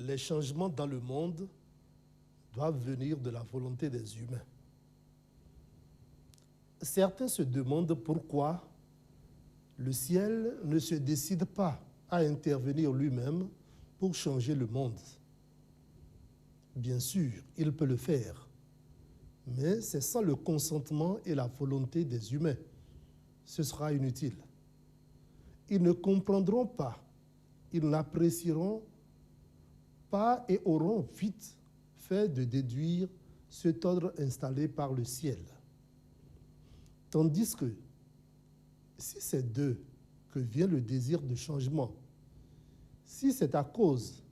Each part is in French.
les changements dans le monde doivent venir de la volonté des humains. Certains se demandent pourquoi le ciel ne se décide pas à intervenir lui-même pour changer le monde. Bien sûr, il peut le faire, mais c'est sans le consentement et la volonté des humains. Ce sera inutile. Ils ne comprendront pas, ils n'apprécieront pas et auront vite fait de déduire cet ordre installé par le ciel. Tandis que, si c'est d'eux que vient le désir de changement, si c'est à cause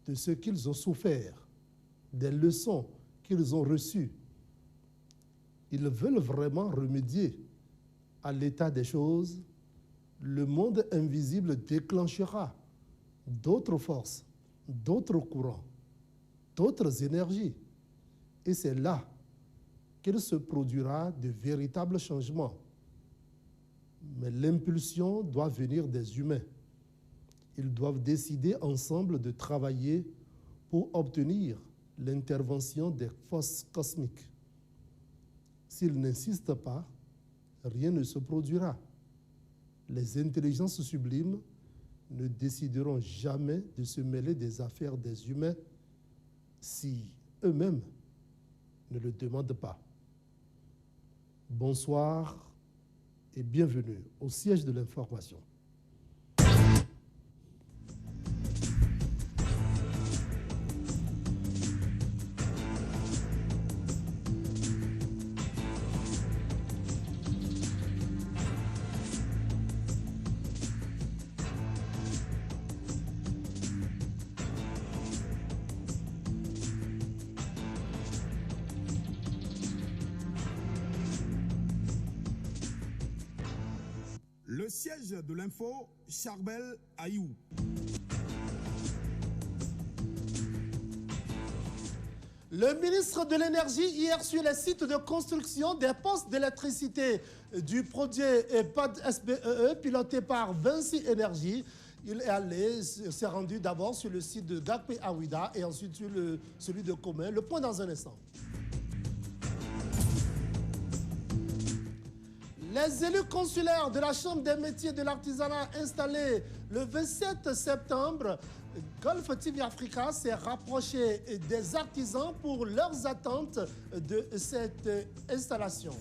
de ce qu'ils ont souffert, des leçons qu'ils ont reçues, ils veulent vraiment remédier à l'état des choses, le monde invisible déclenchera d'autres forces, d'autres courants, d'autres énergies. Et c'est là qu'il se produira de véritables changements. Mais l'impulsion doit venir des humains. Ils doivent décider ensemble de travailler pour obtenir l'intervention des forces cosmiques. S'ils n'insistent pas, rien ne se produira. Les intelligences sublimes ne décideront jamais de se mêler des affaires des humains si eux-mêmes ne le demandent pas. Bonsoir et bienvenue au siège de l'information. Le siège de l'info, Charbel Aïou. Le ministre de l'Énergie, hier sur les sites de construction des postes d'électricité du projet POD SBEE, piloté par Vinci Énergie, il est allé, s'est rendu d'abord sur le site de Gakpe Awida et ensuite sur celui de Commun. Le point dans un instant. Les élus consulaires de la Chambre des métiers de l'artisanat installés le 27 septembre, Golf TV Africa s'est rapproché des artisans pour leurs attentes de cette installation.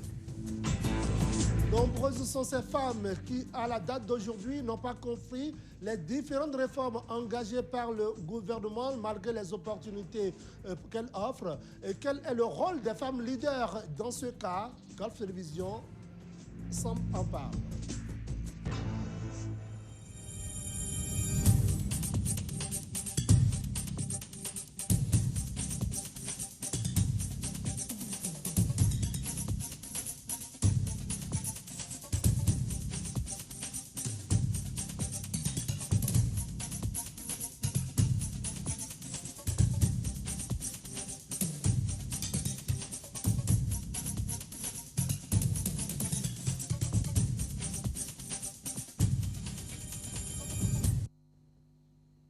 Nombreuses sont ces femmes qui, à la date d'aujourd'hui, n'ont pas compris les différentes réformes engagées par le gouvernement malgré les opportunités qu'elle offre. Et quel est le rôle des femmes leaders dans ce cas? Golf Télévision s'en parle.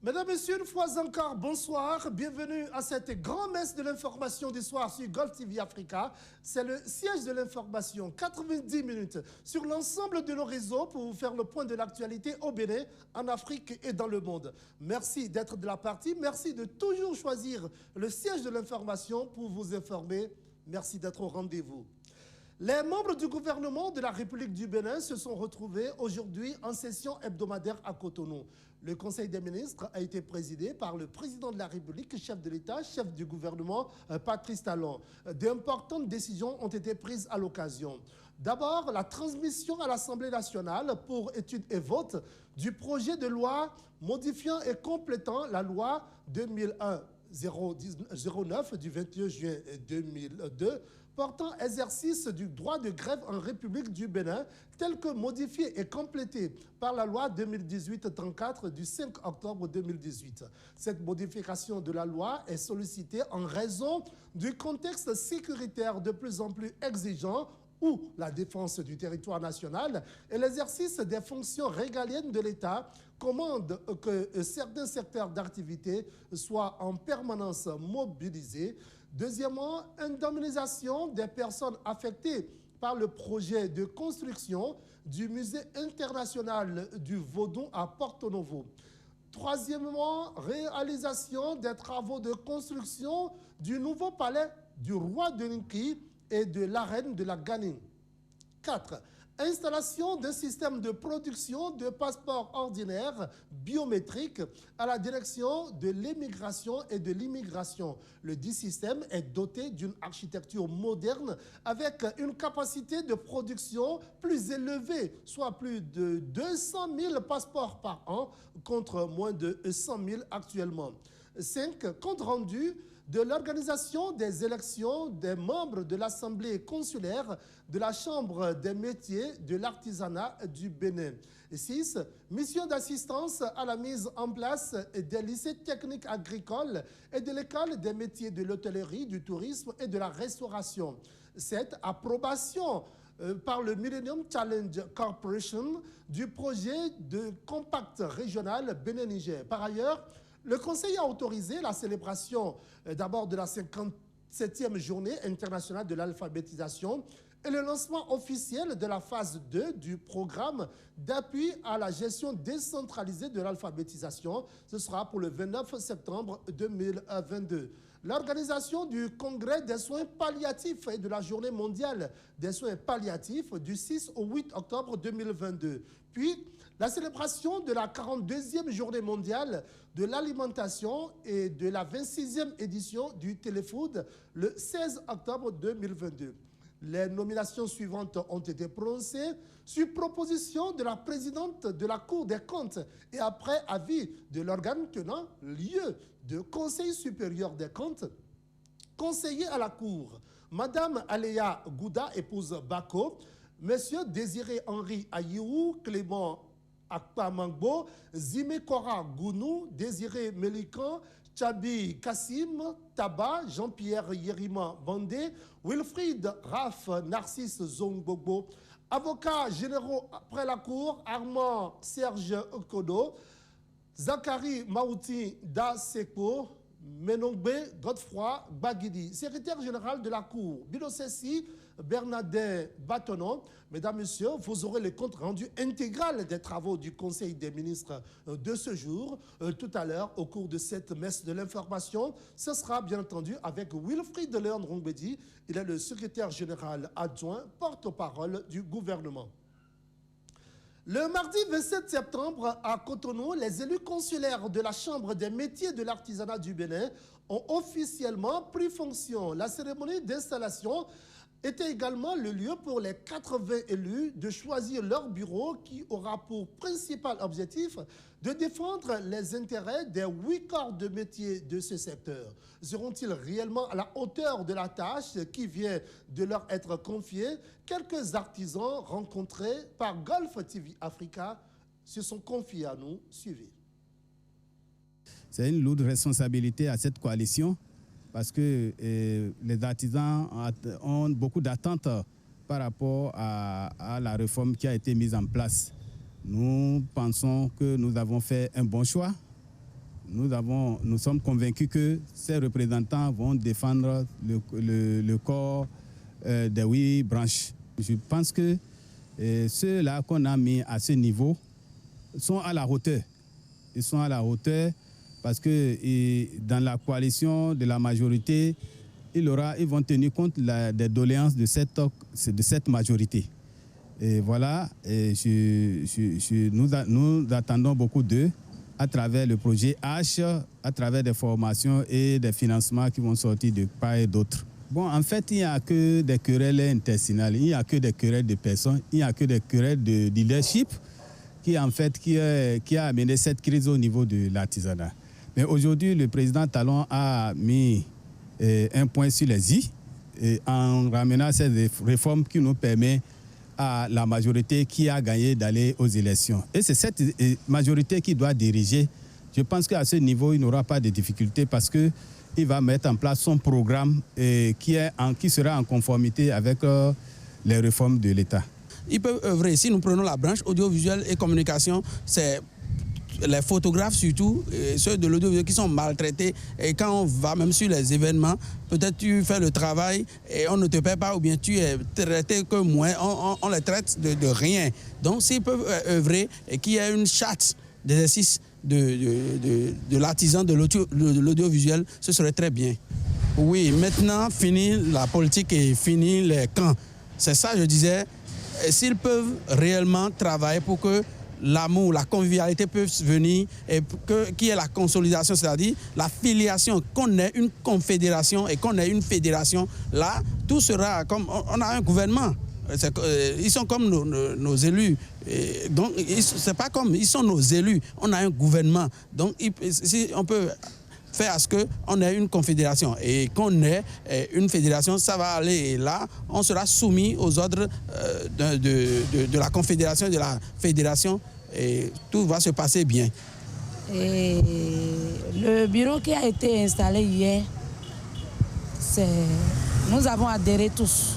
Mesdames, Messieurs, une fois encore, bonsoir. Bienvenue à cette grand-messe de l'information du soir sur Golf TV Africa. C'est le siège de l'information, 90 minutes sur l'ensemble de nos réseaux pour vous faire le point de l'actualité au Bénin, en Afrique et dans le monde. Merci d'être de la partie. Merci de toujours choisir le siège de l'information pour vous informer. Merci d'être au rendez-vous. Les membres du gouvernement de la République du Bénin se sont retrouvés aujourd'hui en session hebdomadaire à Cotonou. Le Conseil des ministres a été présidé par le président de la République, chef de l'État, chef du gouvernement, Patrice Talon. D'importantes décisions ont été prises à l'occasion. D'abord, la transmission à l'Assemblée nationale pour étude et vote du projet de loi modifiant et complétant la loi 2001-09 du 21 juin 2002 portant exercice du droit de grève en République du Bénin, tel que modifié et complété par la loi 2018-34 du 5 octobre 2018. Cette modification de la loi est sollicitée en raison du contexte sécuritaire de plus en plus exigeant où la défense du territoire national et l'exercice des fonctions régaliennes de l'État commande que certains secteurs d'activité soient en permanence mobilisés. Deuxièmement, indemnisation des personnes affectées par le projet de construction du musée international du Vaudou à Porto Novo. Troisièmement, réalisation des travaux de construction du nouveau palais du roi de Ninki et de la reine de la Ganin. 4. Installation d'un système de production de passeports ordinaires biométriques à la direction de l'immigration et de l'immigration. Le dit système est doté d'une architecture moderne avec une capacité de production plus élevée, soit plus de 200 000 passeports par an contre moins de 100 000 actuellement. 5. Compte rendu de l'organisation des élections des membres de l'Assemblée consulaire de la Chambre des métiers de l'artisanat du Bénin. 6. Mission d'assistance à la mise en place des lycées techniques agricoles et de l'école des métiers de l'hôtellerie, du tourisme et de la restauration. 7. Approbation par le Millennium Challenge Corporation du projet de compact régional Bénin-Niger. Par ailleurs, le Conseil a autorisé la célébration d'abord de la 57e journée internationale de l'alphabétisation et le lancement officiel de la phase 2 du programme d'appui à la gestion décentralisée de l'alphabétisation. Ce sera pour le 29 septembre 2022. L'organisation du congrès des soins palliatifs et de la journée mondiale des soins palliatifs du 6 au 8 octobre 2022. Puis, la célébration de la 42e journée mondiale de l'alimentation et de la 26e édition du Téléfood le 16 octobre 2022. Les nominations suivantes ont été prononcées sur proposition de la présidente de la Cour des comptes et après avis de l'organe tenant lieu de Conseil supérieur des comptes. Conseiller à la Cour, Madame Aléa Gouda, épouse Bako, Monsieur Désiré Henri Ayiou, Clément Akpamangbo, Zime Kora Gounou, Désiré Mélican, Chabi Kassim, Taba, Jean-Pierre Yerima Bandé, Wilfried Raf Narcisse Zongbogbo, avocats généraux après la Cour, Armand Serge Okodo, Zachary Maouti Da Seko, Menongbe Godefroy Bagidi, secrétaire général de la Cour, Bilosessi Bernadette Batonon. Mesdames, Messieurs, vous aurez le compte rendu intégral des travaux du Conseil des ministres de ce jour, tout à l'heure, au cours de cette messe de l'information. Ce sera bien entendu avec Wilfried Léon Rongbedi. Il est le secrétaire général adjoint, porte-parole du gouvernement. Le mardi 27 septembre, à Cotonou, les élus consulaires de la Chambre des métiers de l'artisanat du Bénin ont officiellement pris fonction. La cérémonie d'installation était également le lieu pour les 80 élus de choisir leur bureau qui aura pour principal objectif de défendre les intérêts des 8 corps de métier de ce secteur. Seront-ils réellement à la hauteur de la tâche qui vient de leur être confiée? Quelques artisans rencontrés par Golf TV Africa se sont confiés à nous. Suivez. C'est une lourde responsabilité à cette coalition parce que les artisans ont beaucoup d'attentes par rapport à la réforme qui a été mise en place. Nous pensons que nous avons fait un bon choix. Nous sommes convaincus que ces représentants vont défendre le corps des 8 branches. Je pense que ceux-là qu'on a mis à ce niveau sont à la hauteur. Ils sont à la hauteur parce que dans la coalition de la majorité, ils vont tenir compte des doléances de cette majorité. Et voilà, nous attendons beaucoup d'eux à travers le projet H, à travers des formations et des financements qui vont sortir de part et d'autre. Bon, en fait, il n'y a que des querelles intestinales, il n'y a que des querelles de personnes, il n'y a que des querelles de leadership qui a amené cette crise au niveau de l'artisanat. Mais aujourd'hui, le président Talon a mis un point sur les i en ramenant ces réformes qui nous permettent à la majorité qui a gagné d'aller aux élections. Et c'est cette majorité qui doit diriger. Je pense qu'à ce niveau, il n'aura pas de difficultés parce qu'il va mettre en place son programme qui sera en conformité avec les réformes de l'État. Ils peuvent œuvrer. Si nous prenons la branche audiovisuelle et communication, c'est les photographes surtout, ceux de l'audiovisuel qui sont maltraités. Et quand on va même sur les événements, peut-être tu fais le travail et on ne te paie pas ou bien tu es traité que moins, on les traite de rien. Donc s'ils peuvent œuvrer et qu'il y ait une charte d'exercice de l'artisan de l'audiovisuel, ce serait très bien. Oui, maintenant, fini la politique et fini les camps. C'est ça, je disais, s'ils peuvent réellement travailler pour que l'amour, la convivialité puisse venir et qu'il y ait la consolidation, c'est-à-dire la filiation, qu'on ait une confédération et qu'on ait une fédération, là, tout sera comme, on a un gouvernement. Ils sont comme nos élus. Et donc, c'est pas comme, ils sont nos élus. On a un gouvernement. Donc, si on peut faire à ce qu'on ait une confédération et qu'on ait une fédération, ça va aller. Et là, on sera soumis aux ordres de la confédération et de la fédération et tout va se passer bien. Et le bureau qui a été installé hier, nous avons adhéré tous.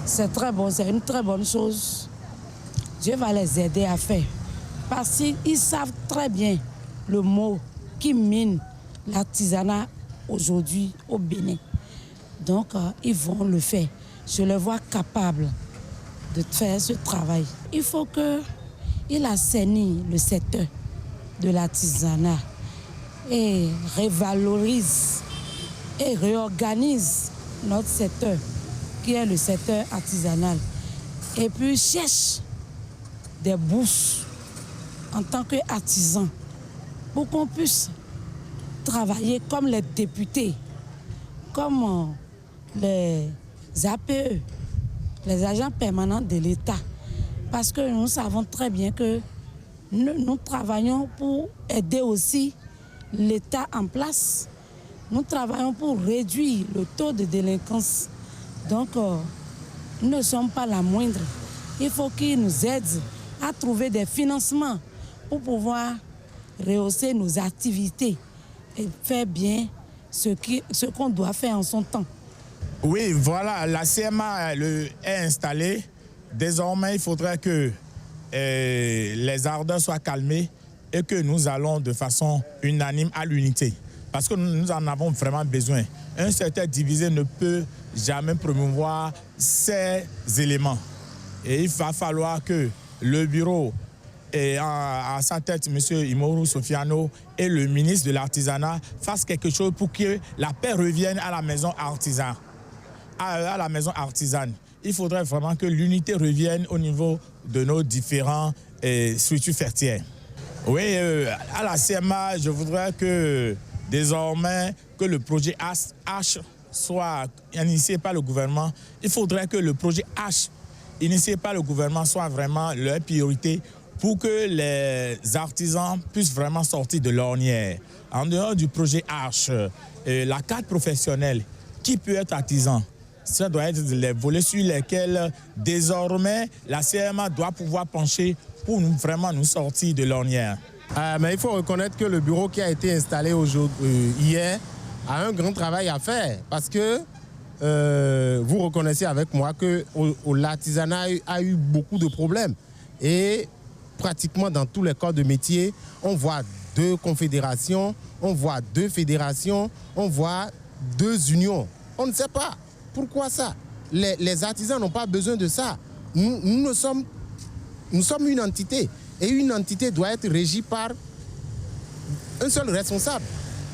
C'est très bon, c'est une très bonne chose. Dieu va les aider à faire. Parce qu'ils savent très bien le mot qui mine l'artisanat aujourd'hui au Bénin. Donc, ils vont le faire. Je les vois capables de faire ce travail. Il faut qu'ils assainissent le secteur de l'artisanat et revalorisent et réorganisent notre secteur, qui est le secteur artisanal. Et puis cherche des bourses en tant qu'artisan pour qu'on puisse travailler comme les députés, comme les APE, les agents permanents de l'État. Parce que nous savons très bien que nous travaillons pour aider aussi l'État en place. Nous travaillons pour réduire le taux de délinquance. Donc, nous ne sommes pas la moindre. Il faut qu'ils nous aident à trouver des financements pour pouvoir rehausser nos activités et faire bien ce qu'on doit faire en son temps. Oui, voilà, la CMA est installée. Désormais, il faudrait que les ardeurs soient calmées et que nous allons de façon unanime à l'unité. Parce que nous en avons vraiment besoin. Un secteur divisé ne peut jamais promouvoir ces éléments. Et il va falloir que le bureau, et à sa tête, M. Imoru Sofiano, et le ministre de l'Artisanat fassent quelque chose pour que la paix revienne à la maison artisane. À la maison artisane. Il faudrait vraiment que l'unité revienne au niveau de nos différents structures fertières. Oui, à la CMA, je voudrais que désormais que le projet H soit initié par le gouvernement. Il faudrait que le projet H initié par le gouvernement soit vraiment leur priorité pour que les artisans puissent vraiment sortir de l'ornière. En dehors du projet H, la carte professionnelle, qui peut être artisan, ça doit être les volets sur lesquels désormais la CMA doit pouvoir pencher pour vraiment nous sortir de l'ornière. Mais il faut reconnaître que le bureau qui a été installé hier a un grand travail à faire parce que vous reconnaissez avec moi que l'artisanat a eu beaucoup de problèmes et pratiquement dans tous les corps de métier, on voit 2 confédérations, on voit 2 fédérations, on voit 2 unions. On ne sait pas pourquoi ça. Les artisans n'ont pas besoin de ça. Nous sommes une entité et une entité doit être régie par un seul responsable.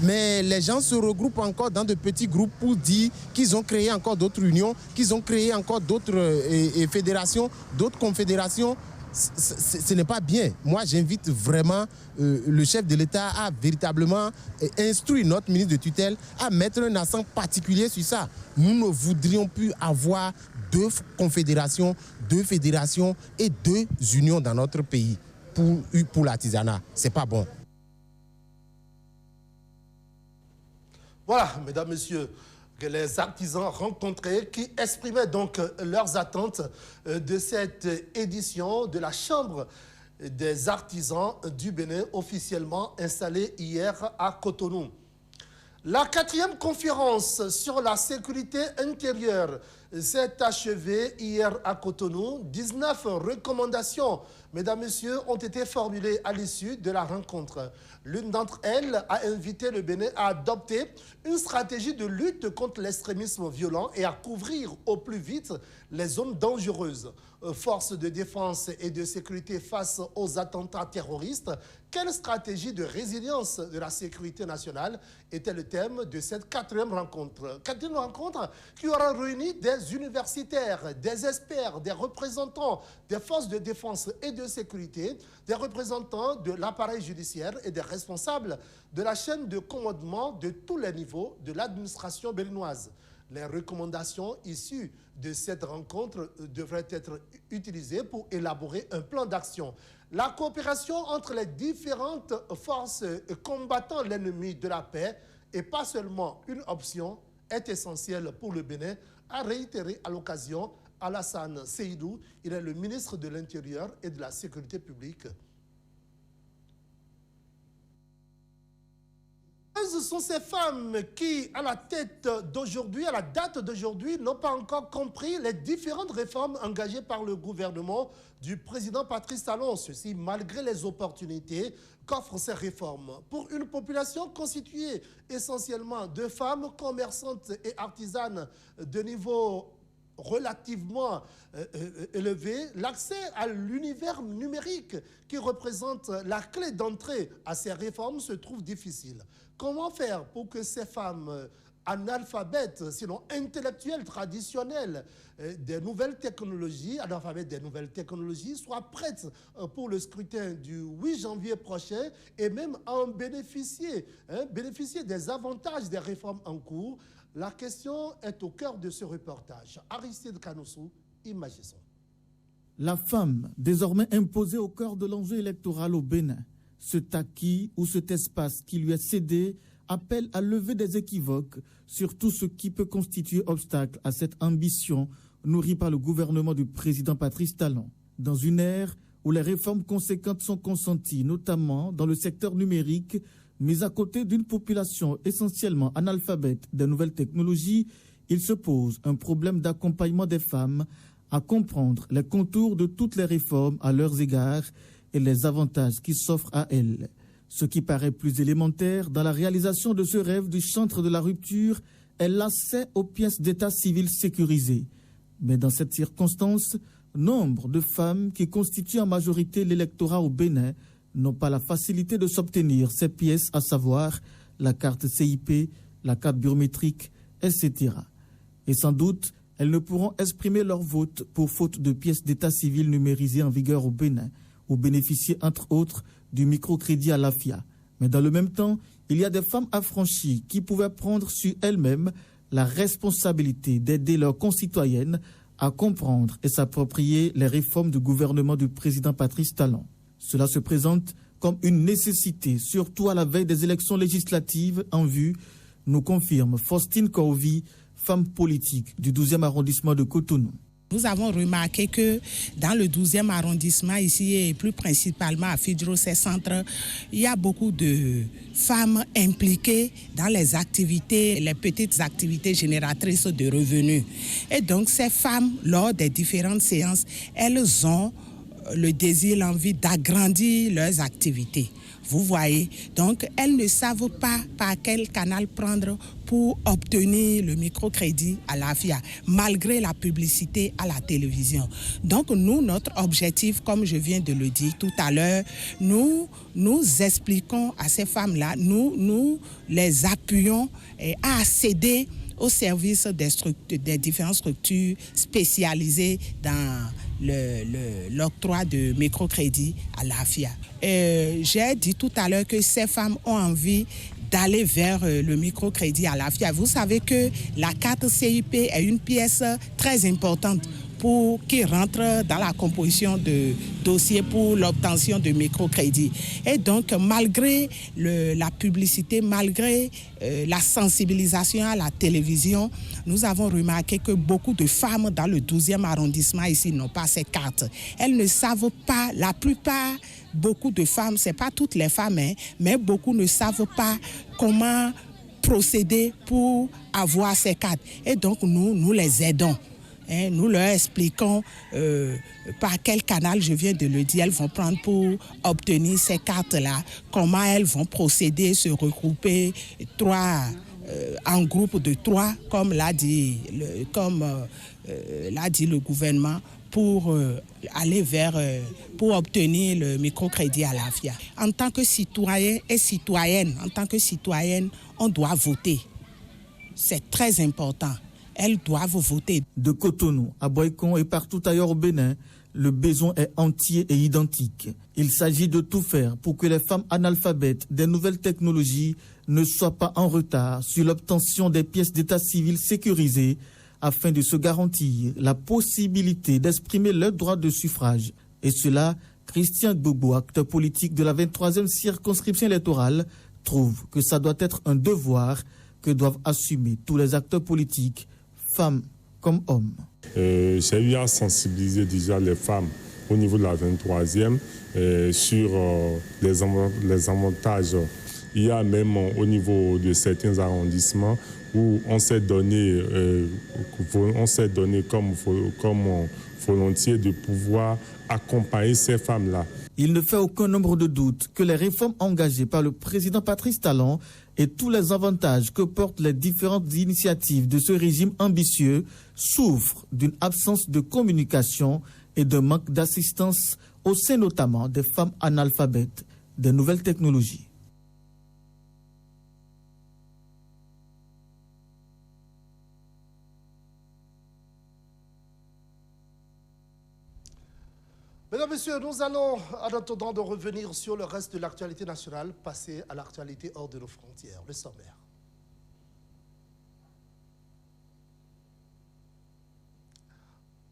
Mais les gens se regroupent encore dans de petits groupes pour dire qu'ils ont créé encore d'autres unions, qu'ils ont créé encore d'autres fédérations, d'autres confédérations. Ce n'est pas bien. Moi, j'invite vraiment le chef de l'État à véritablement instruire notre ministre de tutelle à mettre un accent particulier sur ça. Nous ne voudrions plus avoir 2 confédérations, 2 fédérations et 2 unions dans notre pays pour l'artisanat. Ce n'est pas bon. Voilà, mesdames, messieurs, que les artisans rencontrés qui exprimaient donc leurs attentes de cette édition de la Chambre des artisans du Bénin, officiellement installée hier à Cotonou. La 4e conférence sur la sécurité intérieure s'est achevée hier à Cotonou. 19 recommandations, mesdames, messieurs, ont été formulées à l'issue de la rencontre. L'une d'entre elles a invité le Bénin à adopter une stratégie de lutte contre l'extrémisme violent et à couvrir au plus vite les zones dangereuses. Forces de défense et de sécurité face aux attentats terroristes, quelle stratégie de résilience de la sécurité nationale était le thème de cette 4e rencontre. 4e rencontre qui aura réuni des universitaires, des experts, des représentants des forces de défense et de sécurité, des représentants de l'appareil judiciaire et des responsables de la chaîne de commandement de tous les niveaux de l'administration béninoise. Les recommandations issues de cette rencontre devraient être utilisées pour élaborer un plan d'action. La coopération entre les différentes forces combattant l'ennemi de la paix et pas seulement une option est essentielle pour le Bénin, a réitéré à l'occasion Alassane Seydou. Il est le ministre de l'Intérieur et de la Sécurité publique. Ce sont ces femmes qui, à la tête d'aujourd'hui, à la date d'aujourd'hui, n'ont pas encore compris les différentes réformes engagées par le gouvernement du président Patrice Talon. Ceci malgré les opportunités qu'offrent ces réformes. Pour une population constituée essentiellement de femmes commerçantes et artisanes de niveau relativement élevé, l'accès à l'univers numérique qui représente la clé d'entrée à ces réformes se trouve difficile. Comment faire pour que ces femmes analphabètes, sinon intellectuelles traditionnelles des nouvelles technologies, analphabètes des nouvelles technologies, soient prêtes pour le scrutin du 8 janvier prochain et même en bénéficier, bénéficier des avantages des réformes en cours? La question est au cœur de ce reportage. Aristide Kanoussou, Imagisson. La femme, désormais imposée au cœur de l'enjeu électoral au Bénin, cet acquis ou cet espace qui lui est cédé appelle à lever des équivoques sur tout ce qui peut constituer obstacle à cette ambition nourrie par le gouvernement du président Patrice Talon. Dans une ère où les réformes conséquentes sont consenties, notamment dans le secteur numérique, mais à côté d'une population essentiellement analphabète des nouvelles technologies, il se pose un problème d'accompagnement des femmes à comprendre les contours de toutes les réformes à leurs égards et les avantages qui s'offrent à elles. Ce qui paraît plus élémentaire dans la réalisation de ce rêve du chantre de la rupture est l'accès aux pièces d'état civil sécurisées. Mais dans cette circonstance, nombre de femmes qui constituent en majorité l'électorat au Bénin n'ont pas la facilité de s'obtenir ces pièces, à savoir la carte CIP, la carte biométrique, etc. Et sans doute, elles ne pourront exprimer leur vote pour faute de pièces d'état civil numérisées en vigueur au Bénin, ou bénéficier entre autres du microcrédit à l'AFIA. Mais dans le même temps, il y a des femmes affranchies qui pouvaient prendre sur elles-mêmes la responsabilité d'aider leurs concitoyennes à comprendre et s'approprier les réformes du gouvernement du président Patrice Talon. Cela se présente comme une nécessité, surtout à la veille des élections législatives en vue, nous confirme Faustine Kouvi, femme politique du 12e arrondissement de Cotonou. Nous avons remarqué que dans le 12e arrondissement, ici et plus principalement à Fidjro, ces centres, il y a beaucoup de femmes impliquées dans les activités, les petites activités génératrices de revenus. Et donc ces femmes, lors des différentes séances, elles ont le désir, l'envie d'agrandir leurs activités. Vous voyez, donc elles ne savent pas par quel canal prendre pour obtenir le microcrédit à l'AFIA, malgré la publicité à la télévision. Donc nous, notre objectif, comme je viens de le dire tout à l'heure, nous expliquons à ces femmes-là, nous les appuyons à accéder au service des différentes structures spécialisées dans l'octroi de microcrédit à l'AFIA. J'ai dit tout à l'heure que ces femmes ont envie d'aller vers le microcrédit à l'AFIA. Vous savez que la carte CIP est une pièce très importante qui rentre dans la composition de dossiers pour l'obtention de microcrédit. Et donc, malgré la publicité, malgré la sensibilisation à la télévision, nous avons remarqué que beaucoup de femmes dans le 12e arrondissement ici n'ont pas ces cartes. Elles ne savent pas, la plupart, beaucoup de femmes, ce n'est pas toutes les femmes, mais beaucoup ne savent pas comment procéder pour avoir ces cartes. Et donc nous les aidons. Nous leur expliquons par quel canal, je viens de le dire, elles vont prendre pour obtenir ces cartes-là, comment elles vont procéder, se regrouper en groupe de 3, comme l'a dit le gouvernement, pour aller pour obtenir le microcrédit à la FIA. En tant que citoyen et citoyenne, on doit voter. C'est très important. Elles doivent voter. De Cotonou à Boycon et partout ailleurs au Bénin, le besoin est entier et identique. Il s'agit de tout faire pour que les femmes analphabètes des nouvelles technologies ne soient pas en retard sur l'obtention des pièces d'état civil sécurisées afin de se garantir la possibilité d'exprimer leur droit de suffrage. Et cela, Christian Gbogbo, acteur politique de la 23e circonscription électorale, trouve que ça doit être un devoir que doivent assumer tous les acteurs politiques, femmes comme hommes. J'ai eu à sensibiliser déjà les femmes au niveau de la 23e sur les avantages. Il y a même au niveau de certains arrondissements où on s'est donné comme volontiers de pouvoir accompagner ces femmes-là. Il ne fait aucun nombre de doutes que les réformes engagées par le président Patrice Talon et tous les avantages que portent les différentes initiatives de ce régime ambitieux souffrent d'une absence de communication et d'un manque d'assistance au sein notamment des femmes analphabètes des nouvelles technologies. Mesdames, Messieurs, nous allons, en attendant de revenir sur le reste de l'actualité nationale, passer à l'actualité hors de nos frontières, le sommaire.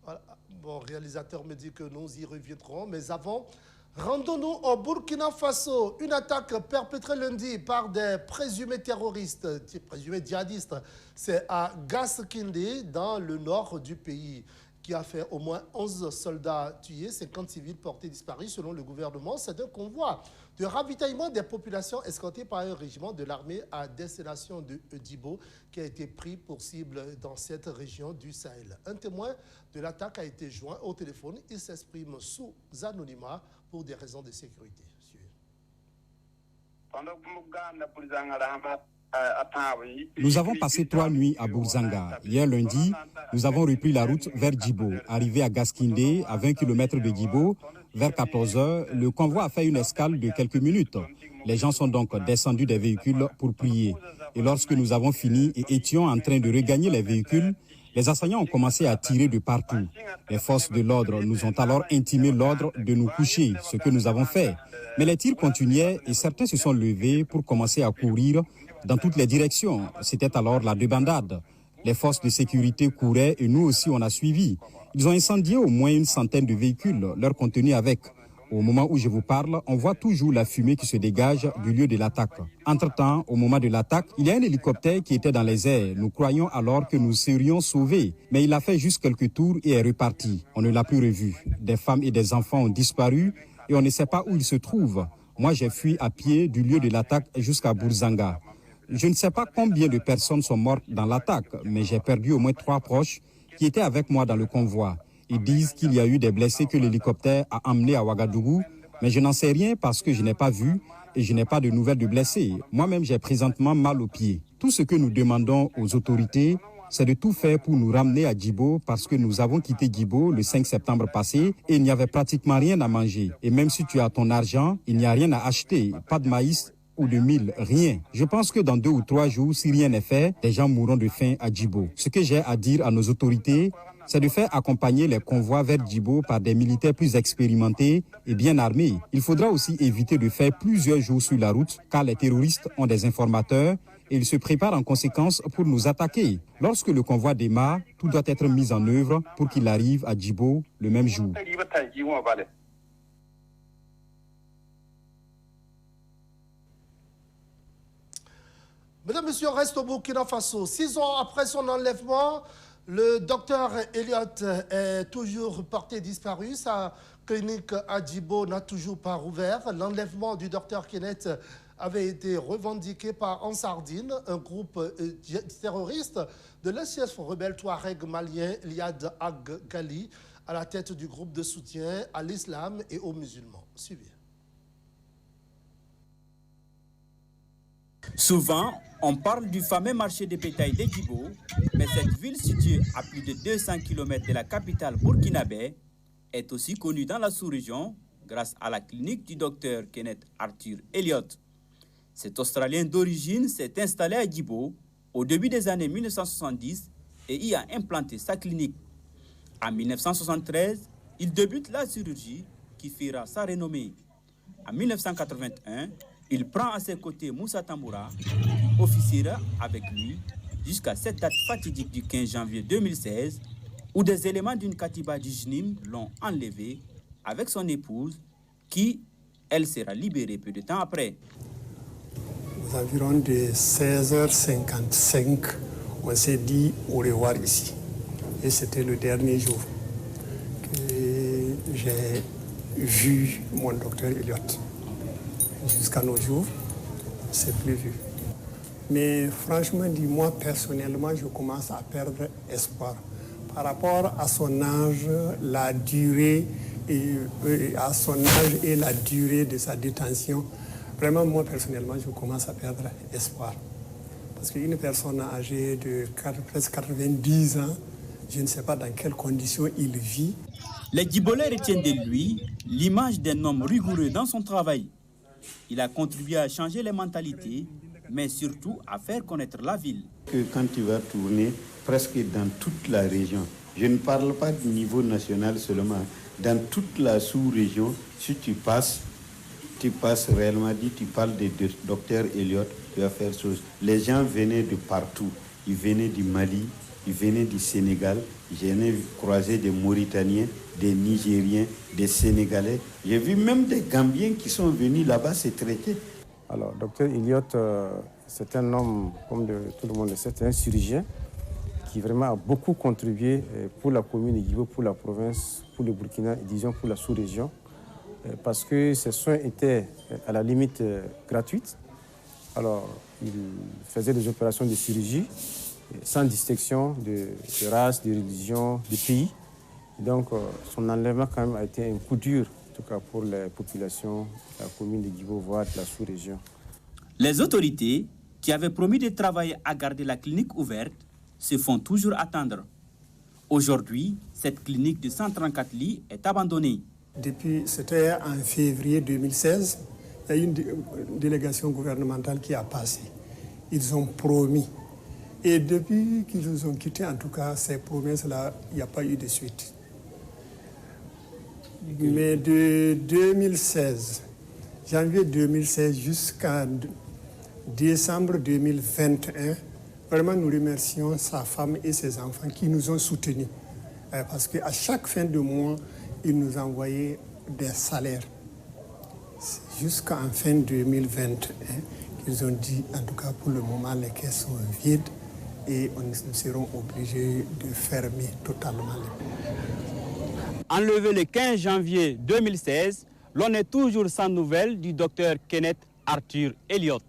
Voilà. Bon, le réalisateur me dit que nous y reviendrons, mais avant, rendons-nous au Burkina Faso. Une attaque perpétrée lundi par des présumés terroristes, présumés djihadistes, c'est à Gaskindé, dans le nord du pays, qui a fait au moins 11 soldats tués, 50 civils portés disparus. Selon le gouvernement, c'est un convoi de ravitaillement des populations escorté par un régiment de l'armée à destination de Djibo qui a été pris pour cible dans cette région du Sahel. Un témoin de l'attaque a été joint au téléphone. Il s'exprime sous anonymat pour des raisons de sécurité. Nous avons passé 3 nuits à Bourzanga. Hier lundi, nous avons repris la route vers Djibo. Arrivé à Gaskindé, à 20 km de Djibo, vers 14 h, le convoi a fait une escale de quelques minutes. Les gens sont donc descendus des véhicules pour prier. Et lorsque nous avons fini et étions en train de regagner les véhicules, les assaillants ont commencé à tirer de partout. Les forces de l'ordre nous ont alors intimé l'ordre de nous coucher, ce que nous avons fait. Mais les tirs continuaient et certains se sont levés pour commencer à courir dans toutes les directions. C'était alors la débandade. Les forces de sécurité couraient et nous aussi on a suivi. Ils ont incendié au moins une centaine de véhicules, leur contenu avec. Au moment où je vous parle, on voit toujours la fumée qui se dégage du lieu de l'attaque. Entre-temps, au moment de l'attaque, il y a un hélicoptère qui était dans les airs. Nous croyions alors que nous serions sauvés. Mais il a fait juste quelques tours et est reparti. On ne l'a plus revu. Des femmes et des enfants ont disparu et on ne sait pas où ils se trouvent. Moi, j'ai fui à pied du lieu de l'attaque jusqu'à Bourzanga. Je ne sais pas combien de personnes sont mortes dans l'attaque, mais j'ai perdu au moins 3 proches qui étaient avec moi dans le convoi. Ils disent qu'il y a eu des blessés que l'hélicoptère a emmenés à Ouagadougou, mais je n'en sais rien parce que je n'ai pas vu et je n'ai pas de nouvelles de blessés. Moi-même, j'ai présentement mal aux pieds. Tout ce que nous demandons aux autorités, c'est de tout faire pour nous ramener à Djibo parce que nous avons quitté Djibo le 5 septembre passé et il n'y avait pratiquement rien à manger. Et même si tu as ton argent, il n'y a rien à acheter, pas de maïs ou de mil, rien. Je pense que dans 2 ou 3 jours, si rien n'est fait, les gens mourront de faim à Djibo. Ce que j'ai à dire à nos autorités, c'est de faire accompagner les convois vers Djibo par des militaires plus expérimentés et bien armés. Il faudra aussi éviter de faire plusieurs jours sur la route, car les terroristes ont des informateurs et ils se préparent en conséquence pour nous attaquer. Lorsque le convoi démarre, tout doit être mis en œuvre pour qu'il arrive à Djibo le même jour. Mesdames, Messieurs, on reste au Burkina Faso. 6 ans après son enlèvement, le docteur Elliott est toujours porté disparu. Sa clinique à Djibo n'a toujours pas rouvert. L'enlèvement du docteur Kenneth avait été revendiqué par Ansardine, un groupe terroriste de l'ancien rebelle touareg malien Liad Ag Ghali, à la tête du groupe de soutien à l'islam et aux musulmans. Suivez. Souvent, on parle du fameux marché de bétail de Djibo, mais cette ville située à plus de 200 km de la capitale burkinabé est aussi connue dans la sous-région grâce à la clinique du docteur Kenneth Arthur Elliott. Cet Australien d'origine s'est installé à Djibo au début des années 1970 et y a implanté sa clinique. En 1973, il débute la chirurgie qui fera sa renommée. En 1981, il prend à ses côtés Moussa Tamboura, qui officiera avec lui jusqu'à cette date fatidique du 15 janvier 2016, où des éléments d'une katiba du JNIM l'ont enlevé avec son épouse, qui, elle, sera libérée peu de temps après. Aux environs de 16h55, on s'est dit au revoir ici. Et c'était le dernier jour que j'ai vu mon docteur Elliott. Jusqu'à nos jours, c'est plus vu. Mais franchement, moi personnellement, je commence à perdre espoir. Par rapport à son âge, la durée et la durée de sa détention, vraiment, moi personnellement, je commence à perdre espoir. Parce qu'une personne âgée de presque 90 ans, je ne sais pas dans quelles conditions il vit. Les Djibolais retiennent de lui l'image d'un homme rigoureux dans son travail. Il a contribué à changer les mentalités, mais surtout à faire connaître la ville. Quand tu vas tourner presque dans toute la région, je ne parle pas du niveau national seulement, dans toute la sous-région, si tu passes réellement dit, tu parles de docteur Elliott, tu vas faire chose. Les gens venaient de partout, ils venaient du Mali, ils venaient du Sénégal, j'ai croisé des Mauritaniens, des Nigériens, des Sénégalais. J'ai vu même des Gambiens qui sont venus là-bas se traiter. Alors, docteur Elliott, c'est un homme, comme tout le monde le sait, c'est un chirurgien qui vraiment a beaucoup contribué pour la commune de Djibo, pour la province, pour le Burkina et disons pour la sous-région, parce que ses soins étaient à la limite gratuits. Alors, il faisait des opérations de chirurgie sans distinction de race, de religion, de pays. Donc, son enlèvement quand même a été un coup dur, en tout cas pour les populations de la commune de Djibo, voire de la sous-région. Les autorités, qui avaient promis de travailler à garder la clinique ouverte, se font toujours attendre. Aujourd'hui, cette clinique de 134 lits est abandonnée. C'était en février 2016, il y a eu une délégation gouvernementale qui a passé. Ils ont promis. Et depuis qu'ils nous ont quittés, en tout cas, ces promesses-là, il n'y a pas eu de suite. Mais de 2016, janvier 2016 jusqu'à décembre 2021, vraiment nous remercions sa femme et ses enfants qui nous ont soutenus. Parce qu'à chaque fin de mois, ils nous envoyaient des salaires. Jusqu'en fin 2021, qu'ils ont dit, en tout cas pour le moment, les caisses sont vides et nous serons obligés de fermer totalement les. Enlevé le 15 janvier 2016, l'on est toujours sans nouvelles du docteur Kenneth Arthur Elliott.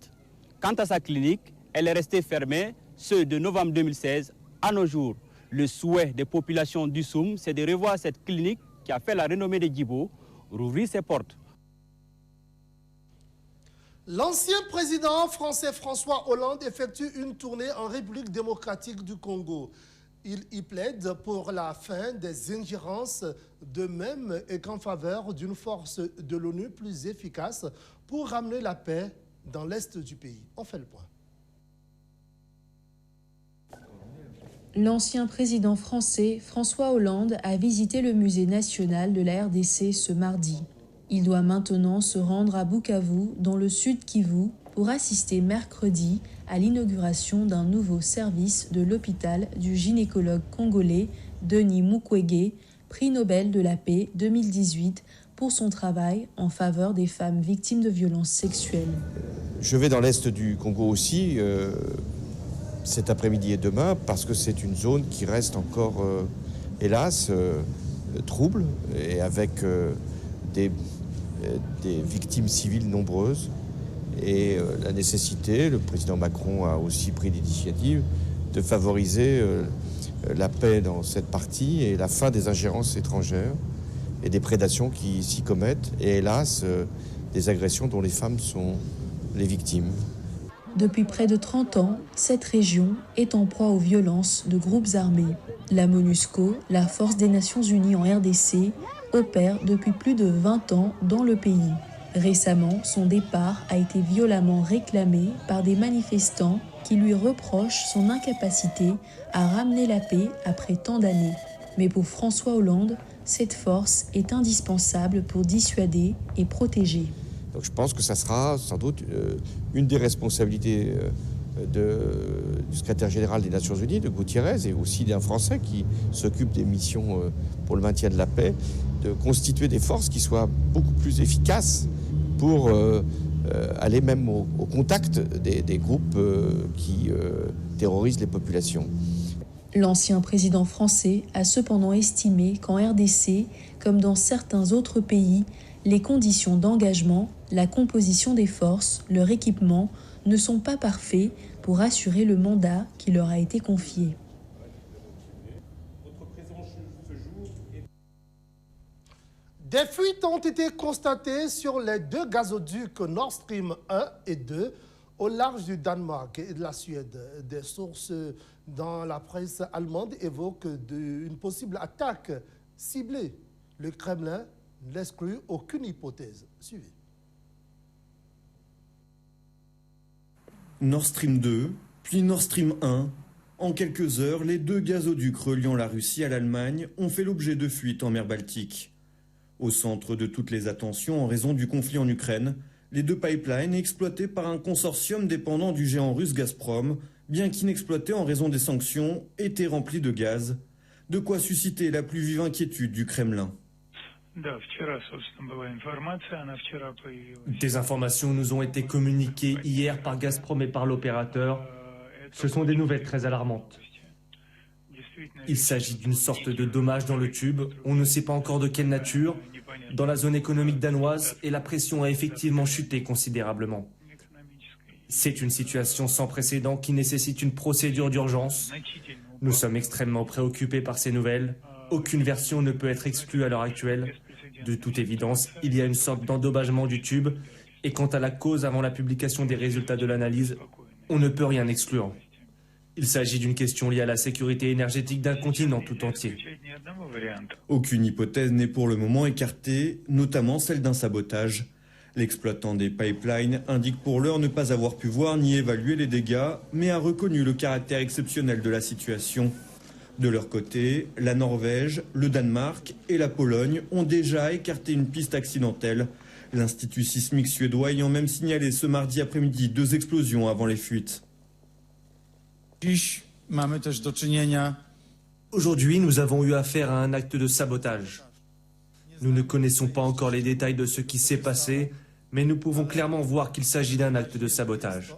Quant à sa clinique, elle est restée fermée ce de novembre 2016 à nos jours. Le souhait des populations du Soum, c'est de revoir cette clinique qui a fait la renommée de Djibo, rouvrir ses portes. L'ancien président français François Hollande effectue une tournée en République démocratique du Congo. Il y plaide pour la fin des ingérences, de même et qu'en faveur d'une force de l'ONU plus efficace pour ramener la paix dans l'est du pays. On fait le point. L'ancien président français François Hollande a visité le musée national de la RDC ce mardi. Il doit maintenant se rendre à Bukavu, dans le sud Kivu, pour assister mercredi à l'inauguration d'un nouveau service de l'hôpital du gynécologue congolais Denis Mukwege, prix Nobel de la paix 2018 pour son travail en faveur des femmes victimes de violences sexuelles. Je vais dans l'est du Congo aussi, cet après-midi et demain, parce que c'est une zone qui reste encore, hélas, trouble, et avec des victimes civiles nombreuses. et la nécessité, le président Macron a aussi pris l'initiative de favoriser la paix dans cette partie et la fin des ingérences étrangères et des prédations qui s'y commettent et hélas des agressions dont les femmes sont les victimes. Depuis près de 30 ans, cette région est en proie aux violences de groupes armés. La MONUSCO, la Force des Nations Unies en RDC, opère depuis plus de 20 ans dans le pays. Récemment, son départ a été violemment réclamé par des manifestants qui lui reprochent son incapacité à ramener la paix après tant d'années. Mais pour François Hollande, cette force est indispensable pour dissuader et protéger. Donc je pense que ça sera sans doute une des responsabilités du secrétaire général des Nations Unies, de Guterres, et aussi d'un Français qui s'occupe des missions pour le maintien de la paix, de constituer des forces qui soient beaucoup plus efficaces pour aller même au contact des groupes qui terrorisent les populations. L'ancien président français a cependant estimé qu'en RDC, comme dans certains autres pays, les conditions d'engagement, la composition des forces, leur équipement ne sont pas parfaits pour assurer le mandat qui leur a été confié. Des fuites ont été constatées sur les 2 gazoducs Nord Stream 1 et 2 au large du Danemark et de la Suède. Des sources dans la presse allemande évoquent une possible attaque ciblée. Le Kremlin n'exclut aucune hypothèse. Suivez. Nord Stream 2, puis Nord Stream 1. En quelques heures, les 2 gazoducs reliant la Russie à l'Allemagne ont fait l'objet de fuites en mer Baltique. Au centre de toutes les attentions en raison du conflit en Ukraine, les 2 pipelines exploités par un consortium dépendant du géant russe Gazprom, bien qu'inexploités en raison des sanctions, étaient remplis de gaz, de quoi susciter la plus vive inquiétude du Kremlin. Des informations nous ont été communiquées hier par Gazprom et par l'opérateur. Ce sont des nouvelles très alarmantes. Il s'agit d'une sorte de dommage dans le tube. On ne sait pas encore de quelle nature. Dans la zone économique danoise, et la pression a effectivement chuté considérablement. C'est une situation sans précédent qui nécessite une procédure d'urgence. Nous sommes extrêmement préoccupés par ces nouvelles. Aucune version ne peut être exclue à l'heure actuelle. De toute évidence, il y a une sorte d'endommagement du tube. Et quant à la cause avant la publication des résultats de l'analyse, on ne peut rien exclure. Il s'agit d'une question liée à la sécurité énergétique d'un continent tout entier. Aucune hypothèse n'est pour le moment écartée, notamment celle d'un sabotage. L'exploitant des pipelines indique pour l'heure ne pas avoir pu voir ni évaluer les dégâts, mais a reconnu le caractère exceptionnel de la situation. De leur côté, la Norvège, le Danemark et la Pologne ont déjà écarté une piste accidentelle. L'Institut sismique suédois ayant même signalé ce mardi après-midi 2 explosions avant les fuites. Aujourd'hui, nous avons eu affaire à un acte de sabotage. Nous ne connaissons pas encore les détails de ce qui s'est passé, mais nous pouvons clairement voir qu'il s'agit d'un acte de sabotage.